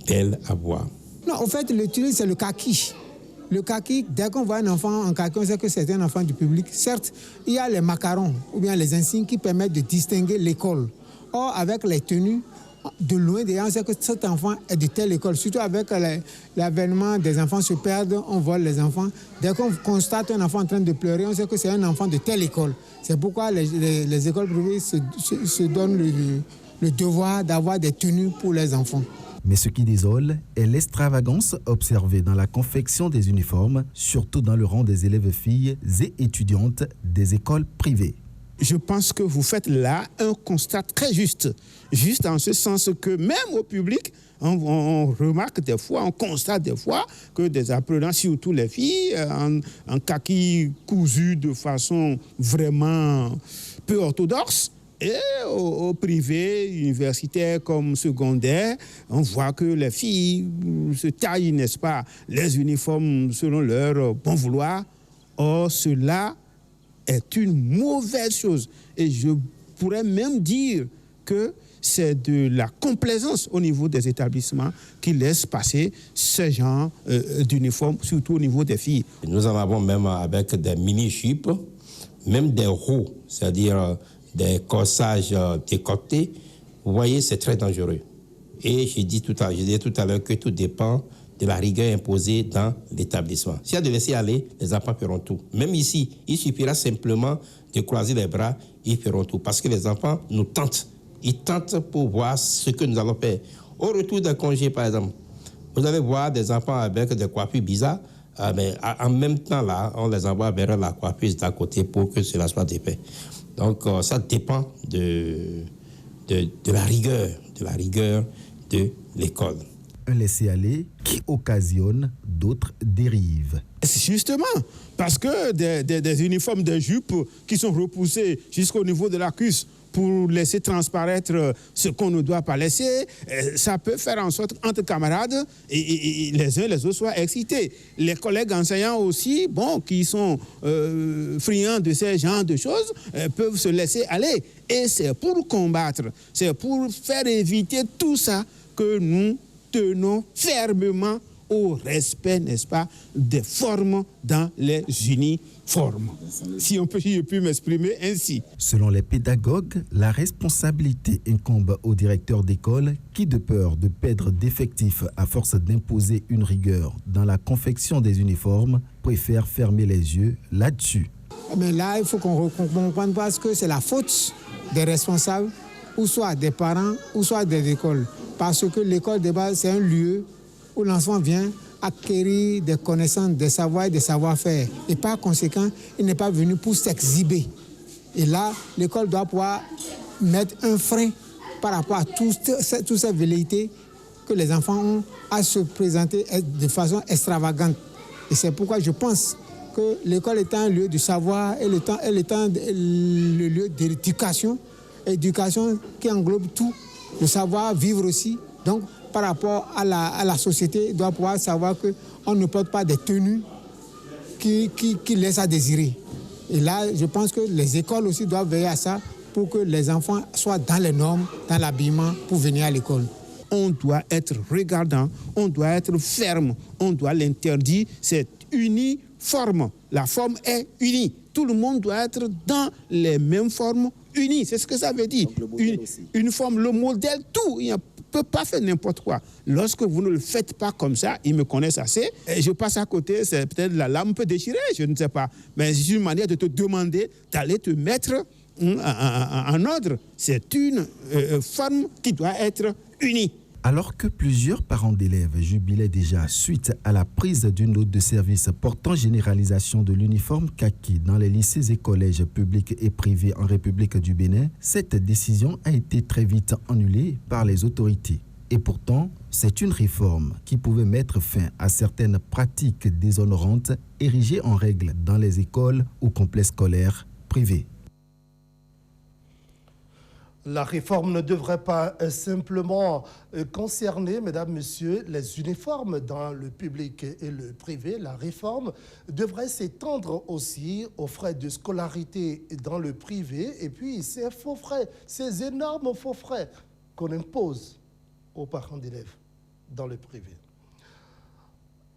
belle à voir. Non, en fait, le tenue, c'est le kaki. Le kaki, dès qu'on voit un enfant en kaki, on sait que c'est un enfant du public. Certes, il y a les macarons ou bien les insignes qui permettent de distinguer l'école. Or, avec les tenues, de loin, on sait que cet enfant est de telle école. Surtout avec l'avènement des enfants se perdent, on vole les enfants. Dès qu'on constate un enfant en train de pleurer, on sait que c'est un enfant de telle école. C'est pourquoi les écoles privées se donnent le devoir d'avoir des tenues pour les enfants. Mais ce qui désole est l'extravagance observée dans la confection des uniformes, surtout dans le rang des élèves filles et étudiantes des écoles privées. Je pense que vous faites là un constat très juste. Juste en ce sens que même au public, on remarque des fois, on constate des fois que des apprenants, surtout les filles, en kaki cousu de façon vraiment peu orthodoxe, et au privé, universitaire comme secondaire, on voit que les filles se taillent, n'est-ce pas, les uniformes selon leur bon vouloir. Or, cela est une mauvaise chose. Et je pourrais même dire que c'est de la complaisance au niveau des établissements qui laissent passer ce genre d'uniformes, surtout au niveau des filles. Nous en avons même avec des mini-jupes, même des hauts, c'est-à-dire des corsages décotés. Vous voyez, c'est très dangereux. Et je disais tout à l'heure que tout dépend de la rigueur imposée dans l'établissement. S'il y a de laisser aller, les enfants feront tout. Même ici, il suffira simplement de croiser les bras, ils feront tout. Parce que les enfants nous tentent. Ils tentent pour voir ce que nous allons faire. Au retour d'un congé, par exemple, vous allez voir des enfants avec des coiffures bizarres, mais en même temps, là, on les envoie vers la coiffeuse d'à côté pour que cela soit défait. Donc, ça dépend de la rigueur de l'école. Un laisser-aller qui occasionne d'autres dérives. Justement, parce que des uniformes de jupes qui sont repoussés jusqu'au niveau de la cuisse pour laisser transparaître ce qu'on ne doit pas laisser, ça peut faire en sorte entre camarades et les uns et les autres soient excités. Les collègues enseignants aussi, qui sont friands de ces genres de choses, peuvent se laisser aller. Et c'est pour combattre, c'est pour faire éviter tout ça que nous tenons fermement au respect, n'est-ce pas, des formes dans les uniformes. Si je puis m'exprimer ainsi. Selon les pédagogues, la responsabilité incombe au directeur d'école qui, de peur de perdre d'effectifs à force d'imposer une rigueur dans la confection des uniformes, préfère fermer les yeux là-dessus. Mais là, il faut qu'on comprenne parce que c'est la faute des responsables ou soit des parents, ou soit des écoles. Parce que l'école de base, c'est un lieu où l'enfant vient acquérir des connaissances, des savoirs et des savoir-faire. Et par conséquent, il n'est pas venu pour s'exhiber. Et là, l'école doit pouvoir mettre un frein par rapport à toutes ces velléités que les enfants ont à se présenter de façon extravagante. Et c'est pourquoi je pense que l'école étant un lieu de savoir et elle étant le lieu d'éducation, éducation qui englobe tout, le savoir vivre aussi. Donc, par rapport à la société, il doit pouvoir savoir qu'on ne porte pas des tenues qui laissent à désirer. Et là, je pense que les écoles aussi doivent veiller à ça pour que les enfants soient dans les normes, dans l'habillement pour venir à l'école. On doit être regardant, on doit être ferme, on doit l'interdire. C'est uniforme. La forme est unie. Tout le monde doit être dans les mêmes formes unies. C'est ce que ça veut dire. Une forme, le modèle, tout. Il ne peut pas faire n'importe quoi. Lorsque vous ne le faites pas comme ça, ils me connaissent assez. Et je passe à côté, c'est peut-être la lame peut déchirer, je ne sais pas. Mais c'est une manière de te demander d'aller te mettre en ordre. C'est une forme qui doit être unie. Alors que plusieurs parents d'élèves jubilaient déjà suite à la prise d'une note de service portant généralisation de l'uniforme kaki dans les lycées et collèges publics et privés en République du Bénin, cette décision a été très vite annulée par les autorités. Et pourtant, c'est une réforme qui pouvait mettre fin à certaines pratiques déshonorantes érigées en règle dans les écoles ou complexes scolaires privés. La réforme ne devrait pas simplement concerner, mesdames, messieurs, les uniformes dans le public et le privé. La réforme devrait s'étendre aussi aux frais de scolarité dans le privé et puis ces faux frais, ces énormes faux frais qu'on impose aux parents d'élèves dans le privé.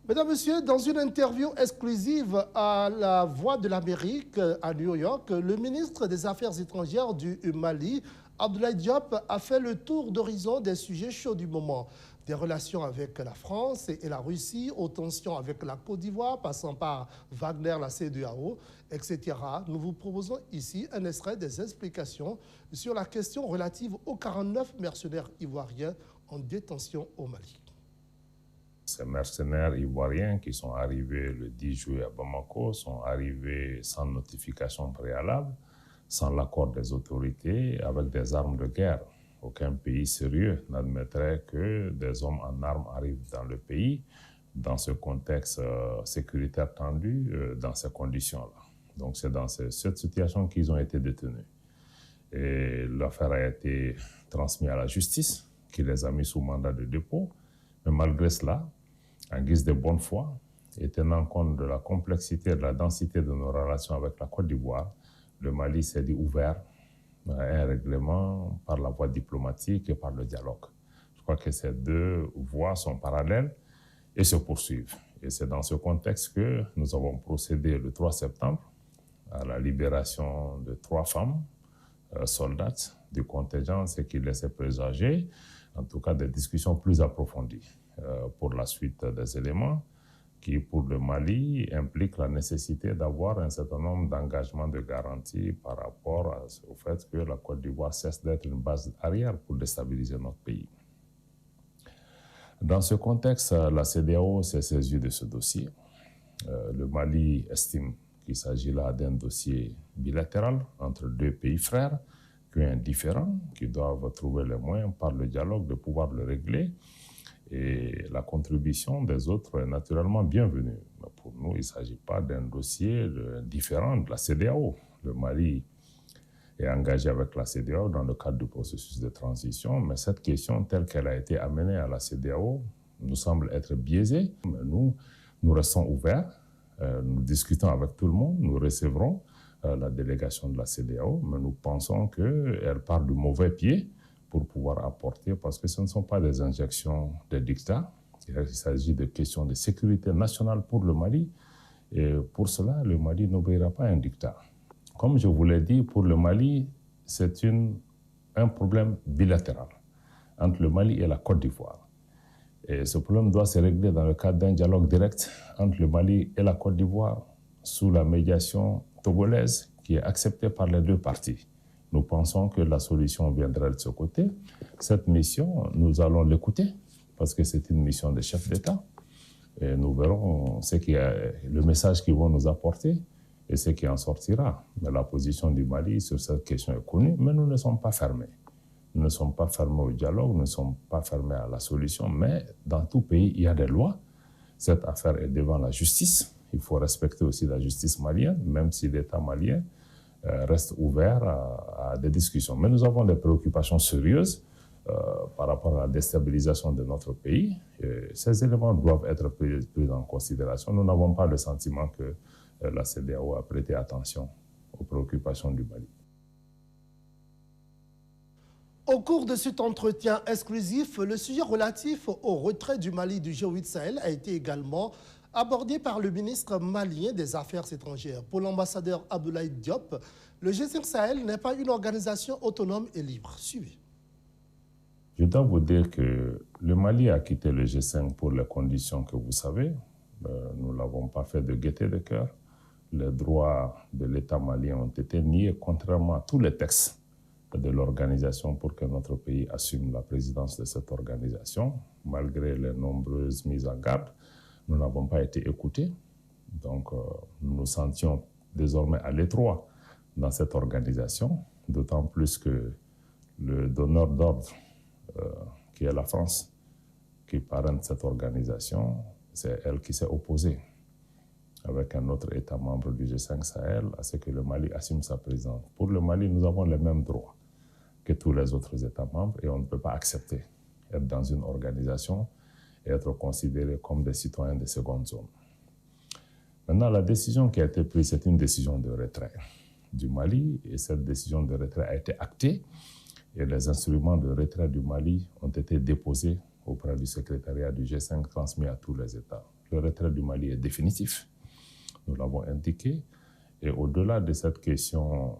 Mesdames, Messieurs, dans une interview exclusive à la Voix de l'Amérique à New York, le ministre des Affaires étrangères du Mali, Abdoulaye Diop, a fait le tour d'horizon des sujets chauds du moment, des relations avec la France et la Russie, aux tensions avec la Côte d'Ivoire, passant par Wagner, la CEDEAO, etc. Nous vous proposons ici un extrait des explications sur la question relative aux 49 mercenaires ivoiriens en détention au Mali. Ces mercenaires ivoiriens qui sont arrivés le 10 juillet à Bamako sont arrivés sans notification préalable, sans l'accord des autorités, avec des armes de guerre. Aucun pays sérieux n'admettrait que des hommes en armes arrivent dans le pays, dans ce contexte sécuritaire tendu, dans ces conditions-là. Donc c'est dans cette situation qu'ils ont été détenus. Et l'affaire a été transmise à la justice, qui les a mis sous mandat de dépôt. Mais malgré cela, en guise de bonne foi, et tenant compte de la complexité et de la densité de nos relations avec la Côte d'Ivoire, le Mali s'est dit ouvert à un règlement par la voie diplomatique et par le dialogue. Je crois que ces deux voies sont parallèles et se poursuivent. Et c'est dans ce contexte que nous avons procédé le 3 septembre à la libération de 3 femmes soldates du contingent, ce qui laissait présager, en tout cas, des discussions plus approfondies pour la suite des éléments qui, pour le Mali, implique la nécessité d'avoir un certain nombre d'engagements de garantie par rapport au fait que la Côte d'Ivoire cesse d'être une base arrière pour déstabiliser notre pays. Dans ce contexte, la CEDEAO s'est saisie de ce dossier. Le Mali estime qu'il s'agit là d'un dossier bilatéral entre 2 pays frères, qui sont indifférents, qui doivent trouver les moyens par le dialogue de pouvoir le régler. Et la contribution des autres est naturellement bienvenue. Mais pour nous, il ne s'agit pas d'un dossier différent de la CEDEAO. Le Mali est engagé avec la CEDEAO dans le cadre du processus de transition, mais cette question telle qu'elle a été amenée à la CEDEAO nous semble être biaisée. Mais nous restons ouverts, nous discutons avec tout le monde, nous recevrons la délégation de la CEDEAO, mais nous pensons qu'elle part du mauvais pied pour pouvoir apporter, parce que ce ne sont pas des injections de dictats, il s'agit de questions de sécurité nationale pour le Mali, et pour cela, le Mali n'obéira pas à un dictat. Comme je vous l'ai dit, pour le Mali, c'est un problème bilatéral entre le Mali et la Côte d'Ivoire. Et ce problème doit se régler dans le cadre d'un dialogue direct entre le Mali et la Côte d'Ivoire, sous la médiation togolaise qui est acceptée par les 2 parties. Nous pensons que la solution viendrait de ce côté. Cette mission, nous allons l'écouter parce que c'est une mission des chefs d'État. Et nous verrons le message qu'ils vont nous apporter et ce qui en sortira. Mais la position du Mali sur cette question est connue, mais nous ne sommes pas fermés. Nous ne sommes pas fermés au dialogue, nous ne sommes pas fermés à la solution, mais dans tout pays, il y a des lois. Cette affaire est devant la justice. Il faut respecter aussi la justice malienne, même si l'État malien reste ouvert à des discussions. Mais nous avons des préoccupations sérieuses par rapport à la déstabilisation de notre pays. Et ces éléments doivent être pris en considération. Nous n'avons pas le sentiment que la CEDEAO a prêté attention aux préoccupations du Mali. Au cours de cet entretien exclusif, le sujet relatif au retrait du Mali du G8 Sahel a été également abordé par le ministre malien des Affaires étrangères. Pour l'ambassadeur Abdoulaye Diop, le G5 Sahel n'est pas une organisation autonome et libre. Suivez. Je dois vous dire que le Mali a quitté le G5 pour les conditions que vous savez. Nous ne l'avons pas fait de gaieté de cœur. Les droits de l'État malien ont été niés, contrairement à tous les textes de l'organisation pour que notre pays assume la présidence de cette organisation. Malgré les nombreuses mises en garde, nous n'avons pas été écoutés. Donc, nous nous sentions désormais à l'étroit dans cette organisation, d'autant plus que le donneur d'ordre, qui est la France, qui parraine cette organisation, c'est elle qui s'est opposée avec un autre État membre du G5 Sahel à ce que le Mali assume sa présidence. Pour le Mali, nous avons les mêmes droits que tous les autres États membres et on ne peut pas accepter être dans une organisation et être considérés comme des citoyens de seconde zone. Maintenant, la décision qui a été prise, c'est une décision de retrait du Mali et cette décision de retrait a été actée et les instruments de retrait du Mali ont été déposés auprès du secrétariat du G5 transmis à tous les États. Le retrait du Mali est définitif, nous l'avons indiqué, et au-delà de cette question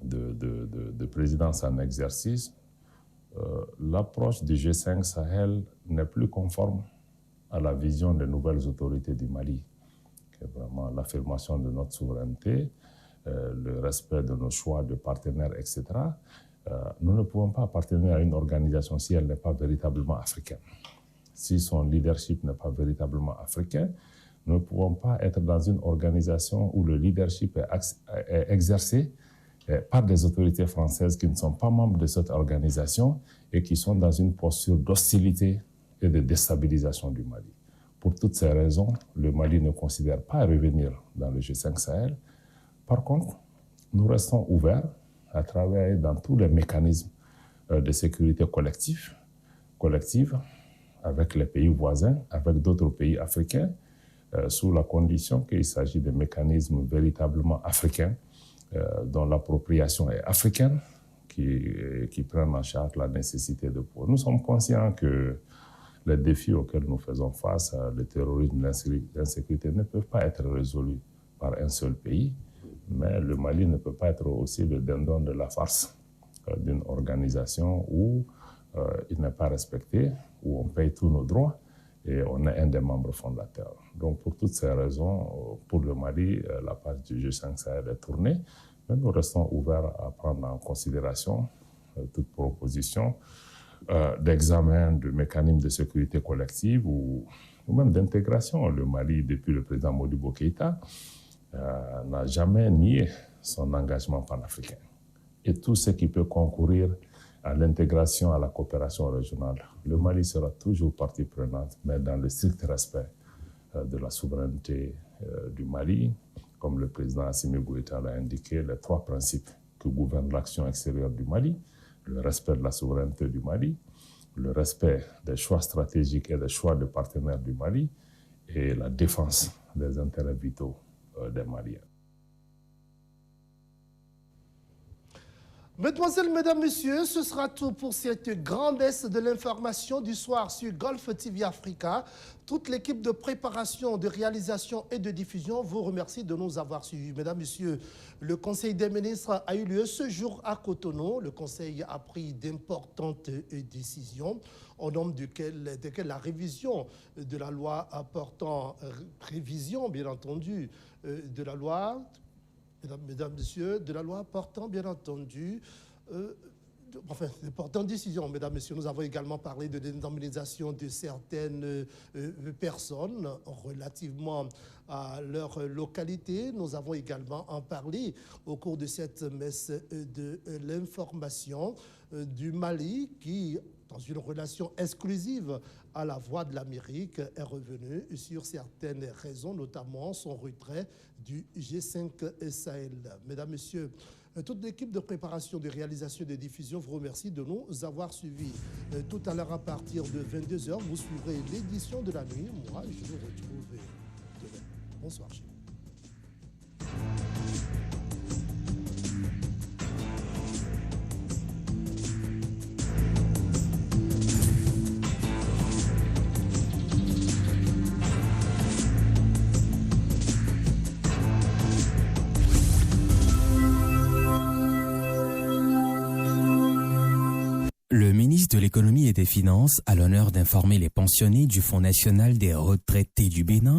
de présidence en exercice, l'approche du G5 Sahel n'est plus conforme à la vision des nouvelles autorités du Mali, qui est vraiment l'affirmation de notre souveraineté, le respect de nos choix de partenaires, etc. Nous ne pouvons pas appartenir à une organisation si elle n'est pas véritablement africaine. Si son leadership n'est pas véritablement africain, nous ne pouvons pas être dans une organisation où le leadership est exercé par des autorités françaises qui ne sont pas membres de cette organisation et qui sont dans une posture d'hostilité et de déstabilisation du Mali. Pour toutes ces raisons, le Mali ne considère pas revenir dans le G5 Sahel. Par contre, nous restons ouverts à travailler dans tous les mécanismes de sécurité collective avec les pays voisins, avec d'autres pays africains, sous la condition qu'il s'agit de mécanismes véritablement africains, dont l'appropriation est africaine, qui prennent en charge la nécessité de pouvoir. Nous sommes conscients que les défis auxquels nous faisons face, le terrorisme, l'insécurité, ne peuvent pas être résolus par un seul pays, mais le Mali ne peut pas être aussi le dindon de la farce d'une organisation où il n'est pas respecté, où on paye tous nos droits et on est un des membres fondateurs. Donc pour toutes ces raisons, pour le Mali, la page du G5 Sahel est tournée, mais nous restons ouverts à prendre en considération toute proposition d'examen de mécanismes de sécurité collective ou même d'intégration. Le Mali, depuis le président Modibo Keïta, n'a jamais nié son engagement panafricain. Et tout ce qui peut concourir à l'intégration, à la coopération régionale. Le Mali sera toujours partie prenante, mais dans le strict respect de la souveraineté du Mali. Comme le président Assimi Goïta l'a indiqué, les 3 principes qui gouvernent l'action extérieure du Mali, le respect de la souveraineté du Mali, le respect des choix stratégiques et des choix de partenaires du Mali, et la défense des intérêts vitaux des Maliens. Mesdemoiselles, Mesdames, Messieurs, ce sera tout pour cette grande messe de l'information du soir sur Golf TV Africa. Toute l'équipe de préparation, de réalisation et de diffusion vous remercie de nous avoir suivis. Mesdames, Messieurs, le Conseil des ministres a eu lieu ce jour à Cotonou. Le Conseil a pris d'importantes décisions, au nombre desquelles la révision de la loi apportant révision, bien entendu, de la loi Mesdames, Messieurs, de la loi portant bien entendu... importante décision, mesdames, messieurs. Nous avons également parlé de l'indemnisation de certaines personnes relativement à leur localité. Nous avons également en parlé au cours de cette messe de l'information du Mali qui, dans une relation exclusive à la Voix de l'Amérique, est revenu sur certaines raisons, notamment son retrait du G5 Sahel. Mesdames, Messieurs, toute l'équipe de préparation, de réalisation et de diffusion vous remercie de nous avoir suivis. Tout à l'heure, à partir de 22h, vous suivrez l'édition de la nuit. Moi, je vous retrouve demain. Bonsoir chez vous. Le ministre de l'Économie et des Finances a l'honneur d'informer les pensionnés du Fonds national des retraités du Bénin